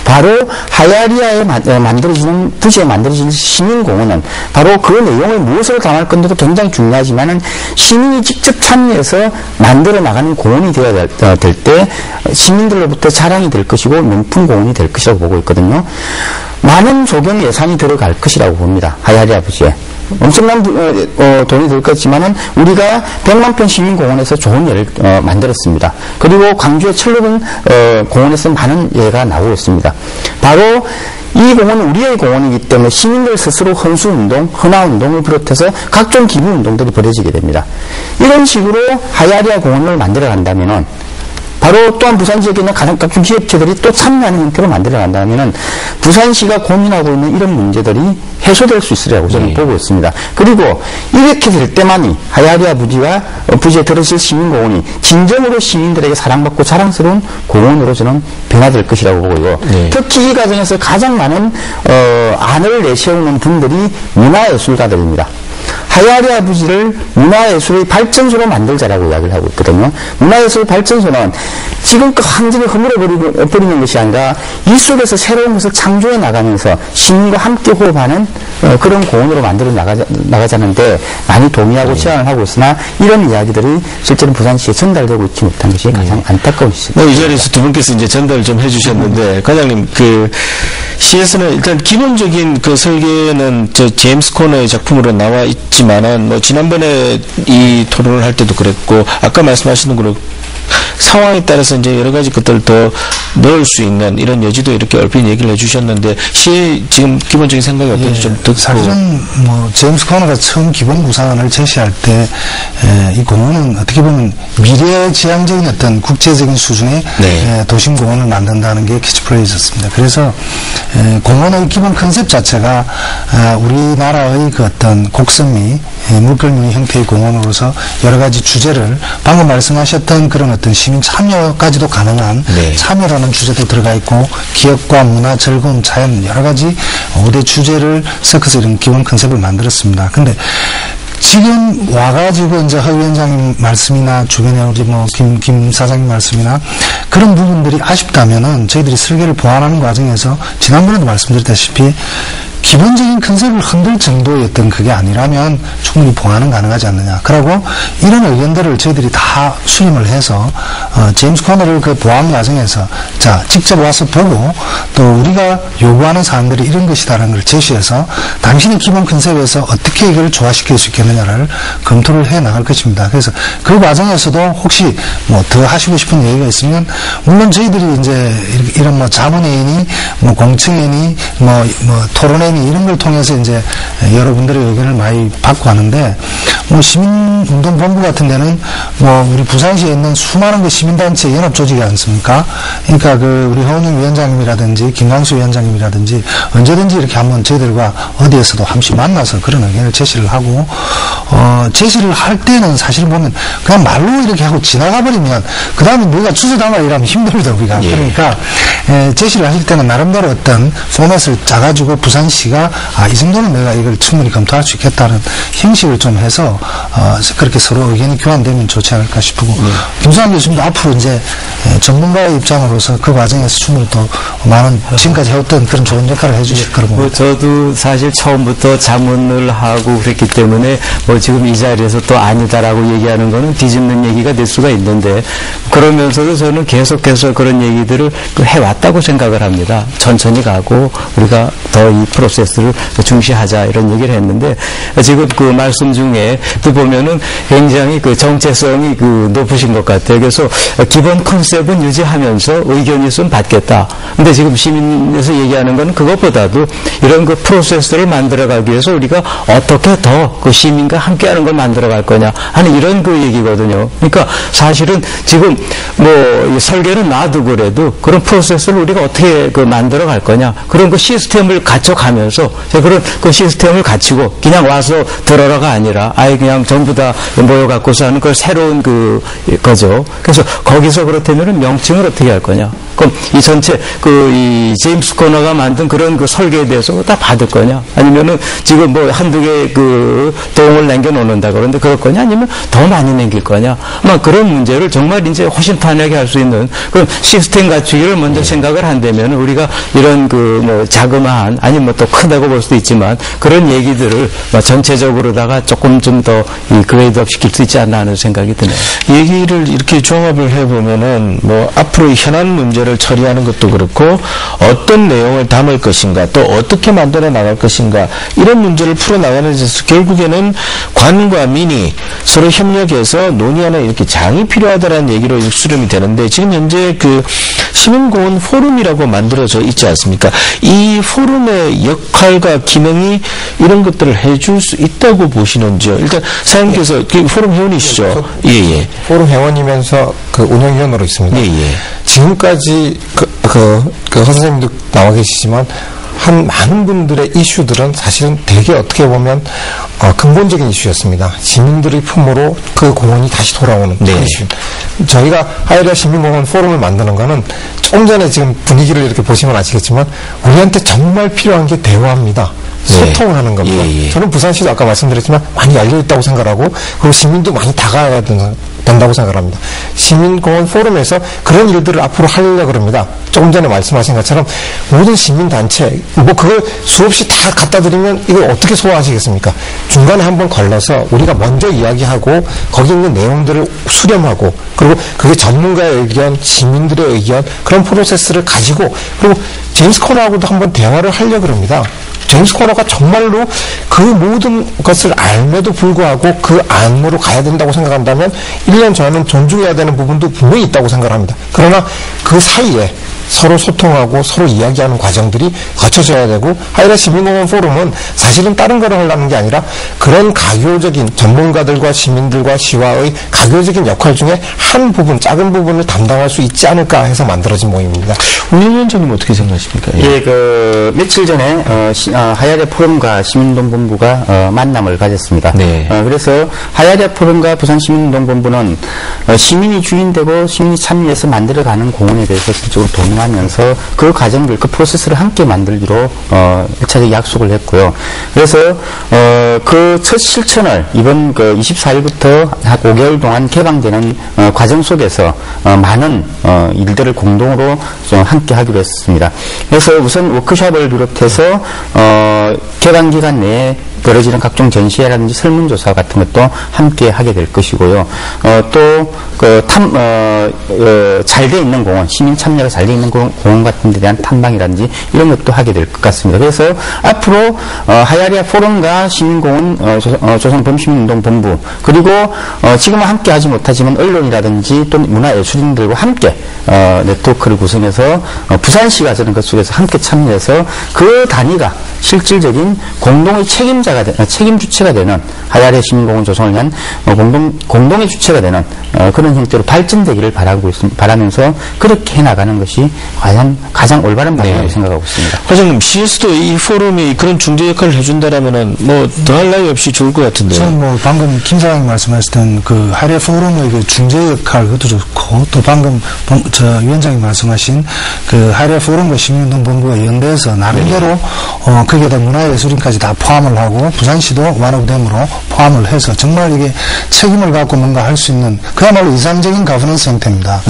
바로 하야리아에 만들어지는, 부지에 만들어지는 시민공원은 바로 그 내용을 무엇으로 담을 건데도 굉장히 중요하지만은 시민이 직접 참여해서 만들어 나가는 공원이 되어야 될 때 시민들로부터 자랑이 될 것이고 명품 공원이 될 것이라고 보고 있거든요. 많은 조경 예산이 들어갈 것이라고 봅니다. 하야리아 부지에. 엄청난 돈이 들 것이지만은 우리가 100만 평 시민공원에서 좋은 예를 만들었습니다. 그리고 광주의 철로군 공원에서 많은 예가 나오고 있습니다. 바로 이 공원은 우리의 공원이기 때문에 시민들 스스로 헌수운동, 헌화운동을 비롯해서 각종 기부운동들이 벌어지게 됩니다. 이런 식으로 하야리아 공원을 만들어 간다면은 바로 또한 부산 지역에 있는 가장 각 기업체들이 또 참여하는 형태로 만들어 간다면은 부산시가 고민하고 있는 이런 문제들이 해소될 수 있으리라고 저는 보고 있습니다. 그리고 이렇게 될 때만이 하야리아 부지와 부지에 들어설 시민공원이 진정으로 시민들에게 사랑받고 자랑스러운 공원으로 저는 변화될 것이라고 보고요. 특히 이 과정에서 가장 많은 안을 내세우는 분들이 문화예술가들입니다. 하야리아 부지를 문화예술의 발전소로 만들자라고 이야기를 하고 있거든요. 문화예술 발전소는 지금 그 환경을 허물어버리는 것이 아니라 이 속에서 새로운 것을 창조해 나가면서 시민과 함께 호흡하는 그런 공원으로 만들어 나가자는데 많이 동의하고 제안을 하고 있으나 이런 이야기들이 실제로 부산시에 전달되고 있지 못한 것이 가장 안타까운 시입니다. 이 자리에서 두 분께서 이제 전달을 좀 해주셨는데 과장님 시에서는 일단 기본적인 그 설계는 저 제임스 코너의 작품으로 나와 있지만은 뭐 지난번에 이 토론을 할 때도 그랬고 아까 말씀하시는 거로 상황에 따라서 이제 여러 가지 것들을 더 넣을 수 있는 이런 여지도 이렇게 얼핏 얘기를 해주셨는데 시의 지금 기본적인 생각이 어떤지 좀 듣고. 사실은 뭐 제임스 코너가 처음 기본 구상안을 제시할 때 이 공원은 어떻게 보면 미래지향적인 어떤 국제적인 수준의 도심 공원을 만든다는 게 캐치프레이즈였습니다. 그래서 공원의 기본 컨셉 자체가 우리나라의 그 어떤 곡선미 물결무늬 형태의 공원으로서 여러 가지 주제를 방금 말씀하셨던 그런 어떤 시민 참여까지도 가능한 참여라는 주제도 들어가 있고 기업과 문화, 즐거움, 자연 여러 가지 5대 주제를 섞어서 이런 기본 컨셉을 만들었습니다. 근데 지금 와가지고 이제 허 위원장님 말씀이나 주변에 우리 뭐 김 사장님 말씀이나 그런 부분들이 아쉽다면은 저희들이 설계를 보완하는 과정에서 지난번에도 말씀드렸다시피 기본적인 컨셉을 흔들 정도였던 그게 아니라면 충분히 보완은 가능하지 않느냐. 그리고 이런 의견들을 저희들이 다 수렴을 해서 제임스 코너를 그 보완 과정에서 자 직접 와서 보고 또 우리가 요구하는 사항들이 이런 것이다라는 걸 제시해서 당신의 기본 컨셉에서 어떻게 이걸 조화시킬 수 있겠느냐를 검토를 해 나갈 것입니다. 그래서 그 과정에서도 혹시 뭐 더 하시고 싶은 얘기가 있으면 물론 저희들이 이제 이런 뭐 자문회의니 뭐 공청회의니 뭐 토론회의니 이런 걸 통해서 이제 여러분들의 의견을 많이 받고 하는데 뭐 시민운동본부 같은 데는 뭐 우리 부산시에 있는 수많은 그 시민단체 연합조직이 않습니까? 그러니까 그 우리 허은영 위원장님이라든지 김광수 위원장님이라든지 언제든지 이렇게 한번 저희들과 어디에서도 한 번씩 만나서 그런 의견을 제시를 하고 제시를 할 때는 사실 보면 그냥 말로 이렇게 하고 지나가 버리면 그 다음에 누가 주소담아 이러면 힘들다 우리가. 그러니까 제시를 하실 때는 나름대로 어떤 포맷을 짜가지고 부산시가 이 정도는 내가 이걸 충분히 검토할 수 있겠다는 형식을 좀 해서 그렇게 서로 의견이 교환되면 좋지 않을까 싶고 김수환 교수님도 앞으로 이제 전문가의 입장으로서 그 과정에서 충분히 또 많은 지금까지 해왔던 그런 좋은 역할을 해주실 거라고 봅니다. 저도 사실 처음부터 자문을 하고 그랬기 때문에 뭐 지금 이 자리에서 또 아니다라고 얘기하는 거는 뒤집는 얘기가 될 수가 있는데 그러면서도 저는 계속해서 그런 얘기들을 해왔다고 생각을 합니다. 천천히 가고 우리가 더 이 프로세스를 중시하자 이런 얘기를 했는데 지금 그 말씀 중에 또 보면은 굉장히 그 정체성이 그 높으신 것 같아요. 그래서 기본 컨셉은 유지하면서 의견이 있으면 받겠다. 근데 지금 시민에서 얘기하는 건 그것보다도 이런 그 프로세스를 만들어가기 위해서 우리가 어떻게 더 그 시민과 함께하는 걸 만들어갈 거냐 하는 이런 그 얘기거든요. 그러니까 사실은 지금 뭐 설계는 놔두고 그래도 그런 프로세스를 우리가 어떻게 그 만들어갈 거냐 그런 그 시스템을 갖춰가면서 그런 그 시스템을 갖추고 그냥 와서 들어라가 아니라 아예 그냥 전부 다 모여갖고서 하는 그 새로운 거죠. 그래서 거기서 그렇다면은 명칭을 어떻게 할 거냐. 그럼 이 전체 이 제임스 코너가 만든 그런 그 설계에 대해서 다 받을 거냐. 아니면은 지금 뭐 한두 개 그 도움을 남겨놓는다 그런데 그럴 거냐. 아니면 더 많이 남길 거냐. 아마 그런 문제를 정말 이제 허심탄회하게 할 수 있는 그런 시스템 갖추기를 먼저 생각을 한다면 우리가 이런 뭐 자그마한 아니면 뭐 또 크다고 볼 수도 있지만 그런 얘기들을 뭐 전체적으로다가 조금 좀 더 그레이드업 시킬 수 있지 않나 하는 생각이 드네요. 얘기를 이렇게 종합을 해보면은 뭐 앞으로 현안 문제를 처리하는 것도 그렇고 어떤 내용을 담을 것인가 또 어떻게 만들어 나갈 것인가 이런 문제를 풀어나가는 데서 결국에는 관과 민이 서로 협력해서 논의하는 이렇게 장이 필요하다는 얘기로 수렴이 되는데 지금 현재 그 시민공원 포럼이라고 만들어져 있지 않습니까? 이 포럼의 역할과 기능이 이런 것들을 해줄 수 있다고 보시는지요? 일단 사장님께서 포럼 회원이시죠? 예. 포럼 회원이면서 그 운영위원으로 있습니다. 예. 지금까지 허 선생님도 나와 계시지만 한 많은 분들의 이슈들은 사실은 되게 어떻게 보면 근본적인 이슈였습니다. 시민들의 품으로 그 공원이 다시 돌아오는 그 이슈. 저희가 하야리아 시민공원 포럼을 만드는 거는 조금 전에 지금 분위기를 이렇게 보시면 아시겠지만 우리한테 정말 필요한 게 대화입니다. 소통을 하는 겁니다. 저는 부산시도 아까 말씀드렸지만 많이 열려있다고 생각하고 그리고 시민도 많이 다가가야 된다고 생각합니다. 시민공원 포럼에서 그런 일들을 앞으로 하려고 그럽니다. 조금 전에 말씀하신 것처럼 모든 시민단체 그걸 수없이 다 갖다 드리면 이걸 어떻게 소화하시겠습니까? 중간에 한번 걸러서 우리가 먼저 이야기하고 거기 있는 내용들을 수렴하고 그리고 그게 전문가의 의견, 시민들의 의견 그런 프로세스를 가지고 그리고 제임스 코너하고도 한번 대화를 하려고 그럽니다. 제임스 코너가 정말로 그 모든 것을 알매도 불구하고 그 안으로 가야 된다고 생각한다면 1년 저는 존중해야 되는 부분도 분명히 있다고 생각합니다. 그러나 그 사이에 서로 소통하고 서로 이야기하는 과정들이 거쳐져야 되고 하야리아 시민공원 포럼은 사실은 다른 거를 하려는 게 아니라 그런 가교적인 전문가들과 시민들과 시와의 가교적인 역할 중에 한 부분, 작은 부분을 담당할 수 있지 않을까 해서 만들어진 모임입니다. 운영위원장님 어떻게 생각하십니까? 며칠 전에 하야리아 포럼과 시민운동본부가 만남을 가졌습니다. 그래서 하야리아 포럼과 부산시민운동본부는 시민이 주인되고 시민이 참여해서 만들어가는 공원에 대해서 실적으로 동의하면서 그 과정들, 그 프로세스를 함께 만들기로 1차적 약속을 했고요. 그래서 그 첫 실천을 이번 24일부터 약 5개월 동안 개방되는 과정 속에서 많은 일들을 공동으로 좀 함께 하기로 했습니다. 그래서 우선 워크숍을 비롯해서 개방 기간 내에 벌어지는 각종 전시회라든지 설문조사 같은 것도 함께 하게 될 것이고요. 또 잘 돼 있는 공원, 시민 참여가 잘 돼 있는 공원 같은 데 대한 탐방이라든지 이런 것도 하게 될 것 같습니다. 그래서 앞으로 하야리아 포럼과 시민공원 조선범시민운동본부 그리고 지금은 함께 하지 못하지만 언론이라든지 또 문화예술인들과 함께 네트워크를 구성해서 부산시가 저는 그 속에서 함께 참여해서 그 단위가 실질적인 공동의 책임 주체가 되는 하야리아 시민공원 조성을 위한 공동의 주체가 되는 그런 형태로 발전되기를 바라면서 그렇게 해나가는 것이 과연 가장 올바른 방향이라고 생각하고 있습니다. 과장님, CS도 이 포럼이 그런 중재 역할을 해준다라면은 더할 나위 없이 좋을 것 같은데요. 저는 방금 김 사장님 말씀하셨던 그 하야리아 포럼의 그 중재 역할 그것도 좋고 또 방금 위원장님 말씀하신 그 하야리아 포럼과 시민운동본부가 연대해서 나름대로 거기에다 문화예술인까지 다 포함을 하고 부산시도 완화됨으로 포함을 해서 정말 이게 책임을 갖고 뭔가 할 수 있는 그야말로 이상적인 가버넌스 형태입니다.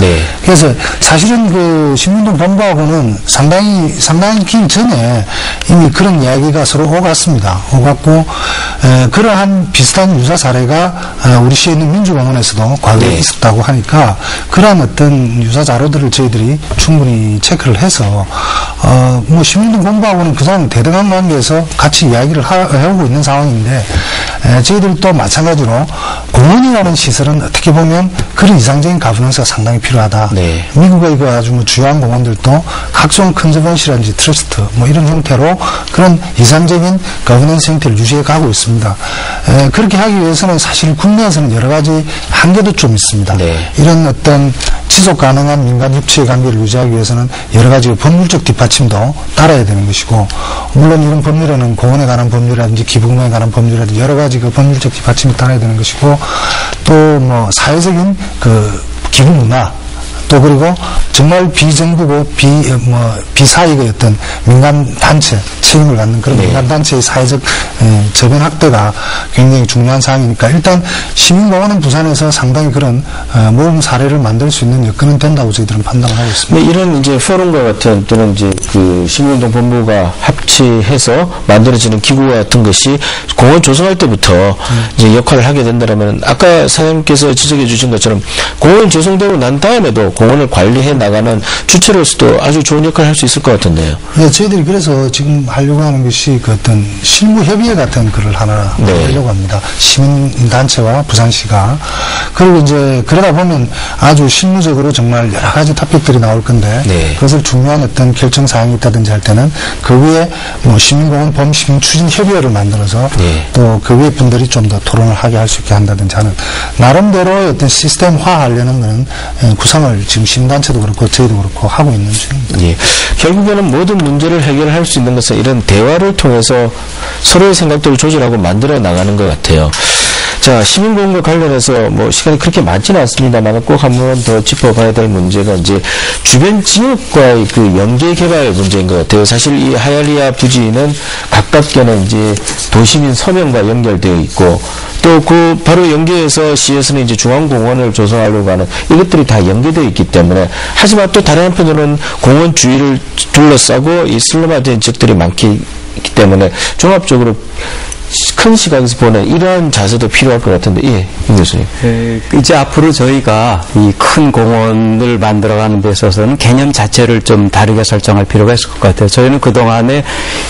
그래서 사실은 그 시민운동본부하고는 상당히 긴 전에 이미 그런 이야기가 서로 오갔습니다. 오갔고 그러한 비슷한 유사 사례가 우리 시에 있는 민주공원에서도 과거에 있었다고 하니까 그러한 어떤 유사 자료들을 저희들이 충분히 체크를 해서 시민운동본부하고는 그냥 대등한 관계에서 같이 이야기를 해오고 있는 상황인데 저희들도 마찬가지로 공원이라는 시설은 어떻게 보면 그런 이상적인 가버넌스가 상당히 필요하다. 미국의 그 아주 주요한 공원들도 각종 컨저번시라든지 트러스트 이런 형태로 그런 이상적인 가버넌스 형태를 유지해 가고 있습니다. 그렇게 하기 위해서는 사실 국내에서는 여러 가지 한계도 좀 있습니다. 이런 어떤 지속 가능한 민간 협치의 관계를 유지하기 위해서는 여러 가지 법률적 뒷받침도 따라야 되는 것이고, 물론 이런 법률에는 공원에 관한 법률이라든지 기부금에 관한 법률이라든지 여러 가지 그 법률적 뒷받침이 따라야 되는 것이고, 또 사회적인 그 기부 문화, 또 그리고 정말 비정부고 비사익의 어떤 민간 단체 책임을 갖는 그런 민간 단체의 사회적 저변 확대가 굉장히 중요한 사항이니까 일단 시민공원은 부산에서 상당히 그런 모범 사례를 만들 수 있는 여건은 된다고 저희들은 판단을 하고 있습니다. 이런 이제 포럼과 같은 또는 이제 그 시민운동 본부가 합치해서 만들어지는 기구 같은 것이 공원 조성할 때부터 이제 역할을 하게 된다면 아까 사장님께서 지적해 주신 것처럼 공원 조성되고 난 다음에도 공원을 관리해 나가는 주체로서도 아주 좋은 역할을 할 수 있을 것 같은데요. 네, 저희들이 그래서 지금 하려고 하는 것이 그 어떤 실무협의회 같은 글을 하나 네. 하려고 합니다. 시민단체와 부산시가. 그리고 이제 그러다 보면 아주 실무적으로 정말 여러 가지 토픽들이 나올 건데 네. 그것을 중요한 어떤 결정 사항이 있다든지 할 때는 그 위에 뭐 시민공원 범시민추진협의회를 만들어서 네. 또 그 위에 분들이 좀 더 토론을 하게 할 수 있게 한다든지 하는 나름대로 어떤 시스템화하려는 그런 구상을 지금 시민단체도 그렇고 저희도 그렇고 하고 있는 중입니다. 예. 결국에는 모든 문제를 해결할 수 있는 것은 이런 대화를 통해서 서로의 생각들을 조절하고 만들어 나가는 것 같아요. 자, 시민공원과 관련해서 뭐 시간이 그렇게 많지는 않습니다만 꼭 한 번 더 짚어봐야 될 문제가 이제 주변 지역과의 그 연계 개발 문제인 것 같아요. 사실 이 하얄리아 부지는 가깝게는 이제 도시민 서명과 연결되어 있고 또 그 바로 연계해서 시에서는 이제 중앙공원을 조성하려고 하는 이것들이 다 연계되어 있기 때문에 하지만 또 다른 한편으로는 공원 주위를 둘러싸고 이 슬럼화된 지역들이 많기 때문에 종합적으로 큰 시각에서 보는 이러한 자세도 필요할 것 같은데, 예, 김 교수님. 이제 앞으로 저희가 이 큰 공원을 만들어가는 데 있어서는 개념 자체를 좀 다르게 설정할 필요가 있을 것 같아요. 저희는 그동안에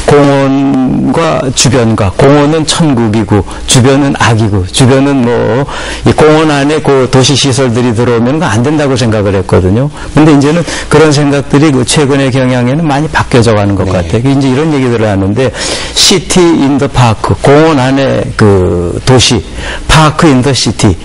공원과 주변과 공원은 천국이고 주변은 악이고 주변은 뭐 이 공원 안에 그 도시 시설들이 들어오면 안 된다고 생각을 했거든요. 근데 이제는 그런 생각들이 그 최근의 경향에는 많이 바뀌어져 가는 것 같아요. 이제 이런 얘기들을 하는데 시티 인 더 파크, 공원 안에 그 도시, 파크 인 더 시티,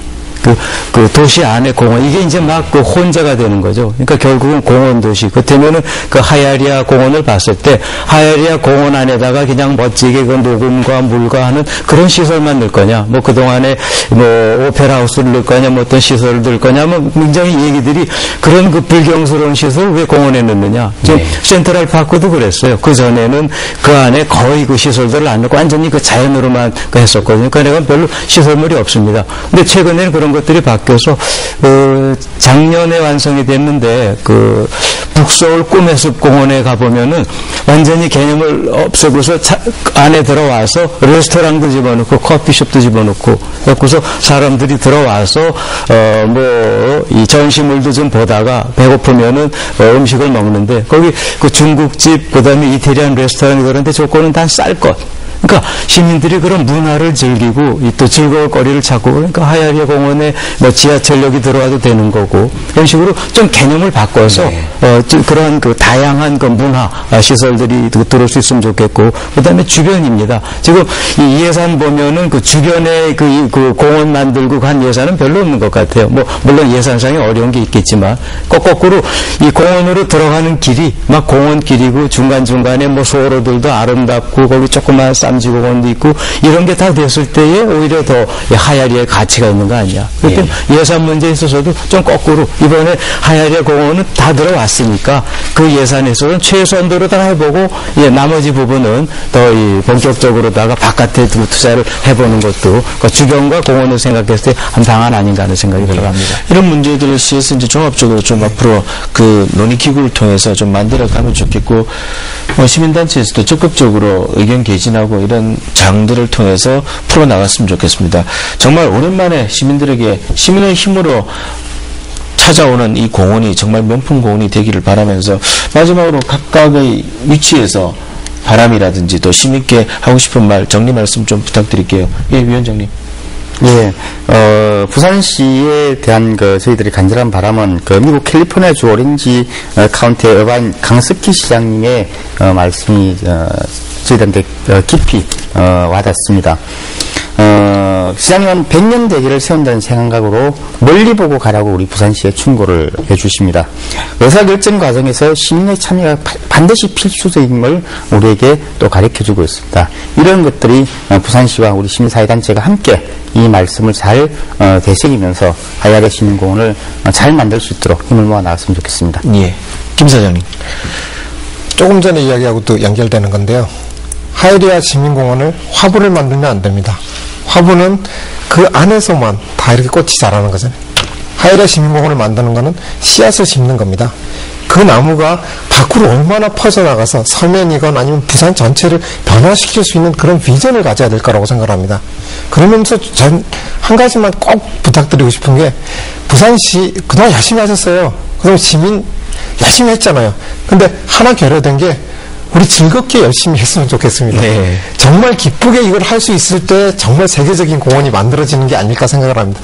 그 도시 안에 공원, 이게 이제 막 그 혼재가 되는 거죠. 그러니까 결국은 공원 도시. 그렇다면은 그 하얄리아 공원을 봤을 때 하얄리아 공원 안에다가 그냥 멋지게 그 녹음과 물과 하는 그런 시설만 넣을 거냐, 뭐 그동안에 뭐 오페라 하우스를 넣을 거냐, 뭐 어떤 시설을 넣을 거냐, 뭐 굉장히 얘기들이 그런 그 불경스러운 시설 왜 공원에 넣느냐. 지금 센트럴 파크도 그랬어요. 그 전에는 그 안에 거의 그 시설들을 안 넣고 완전히 그 자연으로만 그 했었거든요. 그러니까 별로 시설물이 없습니다. 근데 최근에는 그런 것들이 바뀌어서 작년에 완성이 됐는데 그 북서울 꿈의숲 공원에 가보면은 완전히 개념을 없애고서 안에 들어와서 레스토랑도 집어넣고 커피숍도 집어넣고 그래서 사람들이 들어와서 뭐 이 전시물도 좀 보다가 배고프면은 음식을 먹는데 거기 그 중국집 그다음에 이태리안 레스토랑 그런데 조건은 다 쌀 것. 그러니까 시민들이 그런 문화를 즐기고 또 즐거울 거리를 찾고 그러니까 하얄리아 공원에 뭐 지하철역이 들어와도 되는 거고 이런 식으로 좀 개념을 바꿔서 그러한 그 다양한 그 문화 시설들이 들어올 수 있으면 좋겠고 그다음에 주변입니다. 지금 이 예산 보면은 그 주변에 그 공원 만들고 간 예산은 별로 없는 것 같아요. 뭐 물론 예산상에 어려운 게 있겠지만 거꾸로 이 공원으로 들어가는 길이 막 공원 길이고 중간중간에 뭐 소로들도 아름답고 거기 조그마한 쌈지공원도 있고 이런 게 다 됐을 때에 오히려 더 하얄리아의 가치가 있는 거 아니야. 그때 예산 문제에 있어서도 좀 거꾸로 이번에 하얄리아 공원은 다 들어왔으니까 그 예산에서는 최소한도로 다 해보고 나머지 부분은 더 본격적으로다가 바깥에 투자를 해보는 것도 그 주변과 공원을 생각했을 때 한 방안 아닌가 하는 생각이 들어갑니다. 이런 문제들을 시에서 이제 종합적으로 좀 앞으로 그 논의기구를 통해서 좀 만들어가면 좋겠고 시민단체에서도 적극적으로 의견 개진하고 이런 장들을 통해서 풀어나갔으면 좋겠습니다. 정말 오랜만에 시민들에게 시민의 힘으로 찾아오는 이 공원이 정말 명품 공원이 되기를 바라면서 마지막으로 각각의 위치에서 바람이라든지 또 시민께 하고 싶은 말 정리 말씀 좀 부탁드릴게요. 예, 위원장님. 예, 부산시에 대한 저희들이 간절한 바람은 미국 캘리포니아주 오렌지 카운티의 어반 강석희 시장님의 말씀이 저희들한테 깊이 와닿습니다. 시장님은 100년 대계를 세운다는 생각으로 멀리 보고 가라고 우리 부산시에 충고를 해주십니다. 의사결정 과정에서 시민의 참여가 반드시 필수적임을 우리에게 또 가르쳐주고 있습니다. 이런 것들이 부산시와 우리 시민사회단체가 함께 이 말씀을 잘 되새기면서 하얄리아 시민공원을 잘 만들 수 있도록 힘을 모아 나갔으면 좋겠습니다. 예, 김 사장님. 조금 전에 이야기하고 또 연결되는 건데요. 하얄리아 시민공원을 화분을 만들면 안 됩니다. 화분은 그 안에서만 다 이렇게 꽃이 자라는 거잖아요. 하얄리아 시민공원을 만드는 거는 씨앗을 심는 겁니다. 그 나무가 밖으로 얼마나 퍼져나가서 서면이건 아니면 부산 전체를 변화시킬 수 있는 그런 비전을 가져야 될 거라고 생각합니다. 그러면서 전 한 가지만 꼭 부탁드리고 싶은 게 부산시 그동안 열심히 하셨어요. 그럼 시민 열심히 했잖아요. 근데 하나 결여된 게 우리 즐겁게 열심히 했으면 좋겠습니다. 네. 정말 기쁘게 이걸 할 수 있을 때 정말 세계적인 공원이 만들어지는 게 아닐까 생각을 합니다.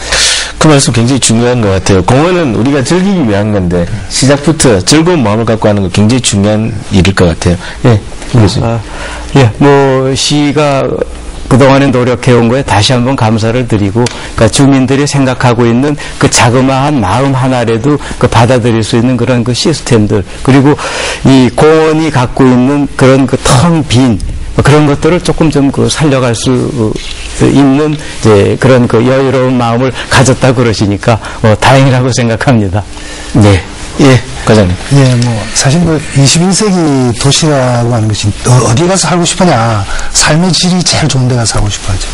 그 말씀 굉장히 중요한 것 같아요. 공원은 우리가 즐기기 위한 건데 시작부터 즐거운 마음을 갖고 하는 거 굉장히 중요한 일일 것 같아요. 예, 김 교수님. 뭐 시가 그동안에 노력해온 거에 다시 한번 감사를 드리고, 그러니까 주민들이 생각하고 있는 그 자그마한 마음 하나라도 그 받아들일 수 있는 그런 그 시스템들, 그리고 이 공원이 갖고 있는 그런 그 텅 빈 그런 것들을 조금 좀 그 살려갈 수 있는 이제 그런 그 여유로운 마음을 가졌다 그러시니까 다행이라고 생각합니다. 네. 예, 과장님. 예, 뭐, 사실 그 21세기 도시라고 하는 것이 어디 가서 살고 싶으냐, 삶의 질이 제일 좋은 데 가서 살고 싶어 하죠.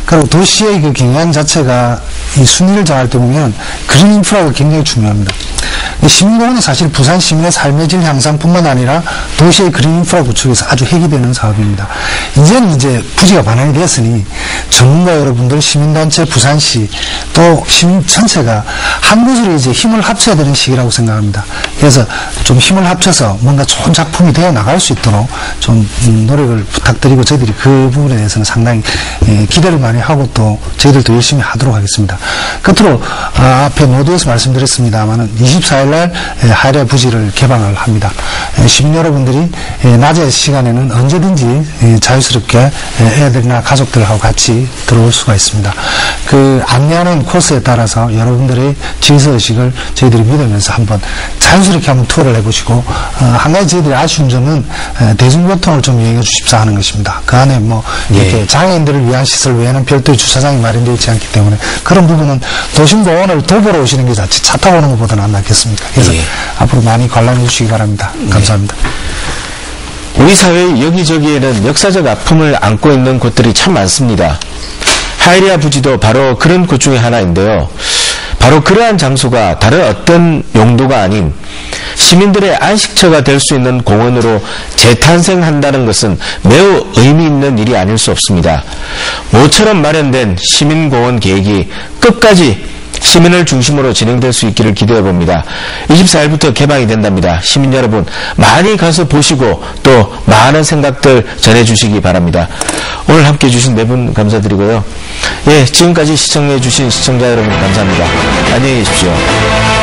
그리고 도시의 그 경향 자체가 이 순위를 정할 때 보면 그린 인프라가 굉장히 중요합니다. 시민공원은 사실 부산 시민의 삶의 질 향상뿐만 아니라 도시의 그린 인프라 구축에서 아주 핵이 되는 사업입니다. 이제는 이제 부지가 반환이 되었으니 전문가 여러분들, 시민단체, 부산시 또 시민 전체가 한 곳으로 이제 힘을 합쳐야 되는 시기라고 생각합니다. 그래서 좀 힘을 합쳐서 뭔가 좋은 작품이 되어 나갈 수 있도록 좀 노력을 부탁드리고 저희들이 그 부분에 대해서는 상당히 기대를 많이 하고 또 저희들도 열심히 하도록 하겠습니다. 끝으로 앞에 모두에서 말씀드렸습니다만은 24일 날 하야리아 부지를 개방을 합니다. 시민 여러분들이 낮에 시간에는 언제든지 자유스럽게 애들이나 가족들하고 같이 들어올 수가 있습니다. 그 안내하는 코스에 따라서 여러분들의 질서의식을 저희들이 믿으면서 한번 자연스럽게 한번 투어를 해보시고 한 가지 저희들이 아쉬운 점은 대중교통을 좀 이용해 주십사 하는 것입니다. 그 안에 뭐 이렇게 장애인들을 위한 시설 외에는 별도의 주차장이 마련되어 있지 않기 때문에 그런 부분은 도심공원을 도보로 오시는 게 자칫 차 타고 오는 것보다는 안 낫겠습니까? 그래서 앞으로 많이 관람해 주시기 바랍니다. 감사합니다. 우리 사회의 여기저기에는 역사적 아픔을 안고 있는 곳들이 참 많습니다. 하야리아 부지도 바로 그런 곳 중에 하나인데요. 바로 그러한 장소가 다른 어떤 용도가 아닌 시민들의 안식처가 될 수 있는 공원으로 재탄생한다는 것은 매우 의미 있는 일이 아닐 수 없습니다. 모처럼 마련된 시민공원 계획이 끝까지 시민을 중심으로 진행될 수 있기를 기대해 봅니다. 24일부터 개방이 된답니다. 시민 여러분 많이 가서 보시고 또 많은 생각들 전해주시기 바랍니다. 오늘 함께해 주신 네 분 감사드리고요. 예, 지금까지 시청해 주신 시청자 여러분 감사합니다. 안녕히 계십시오.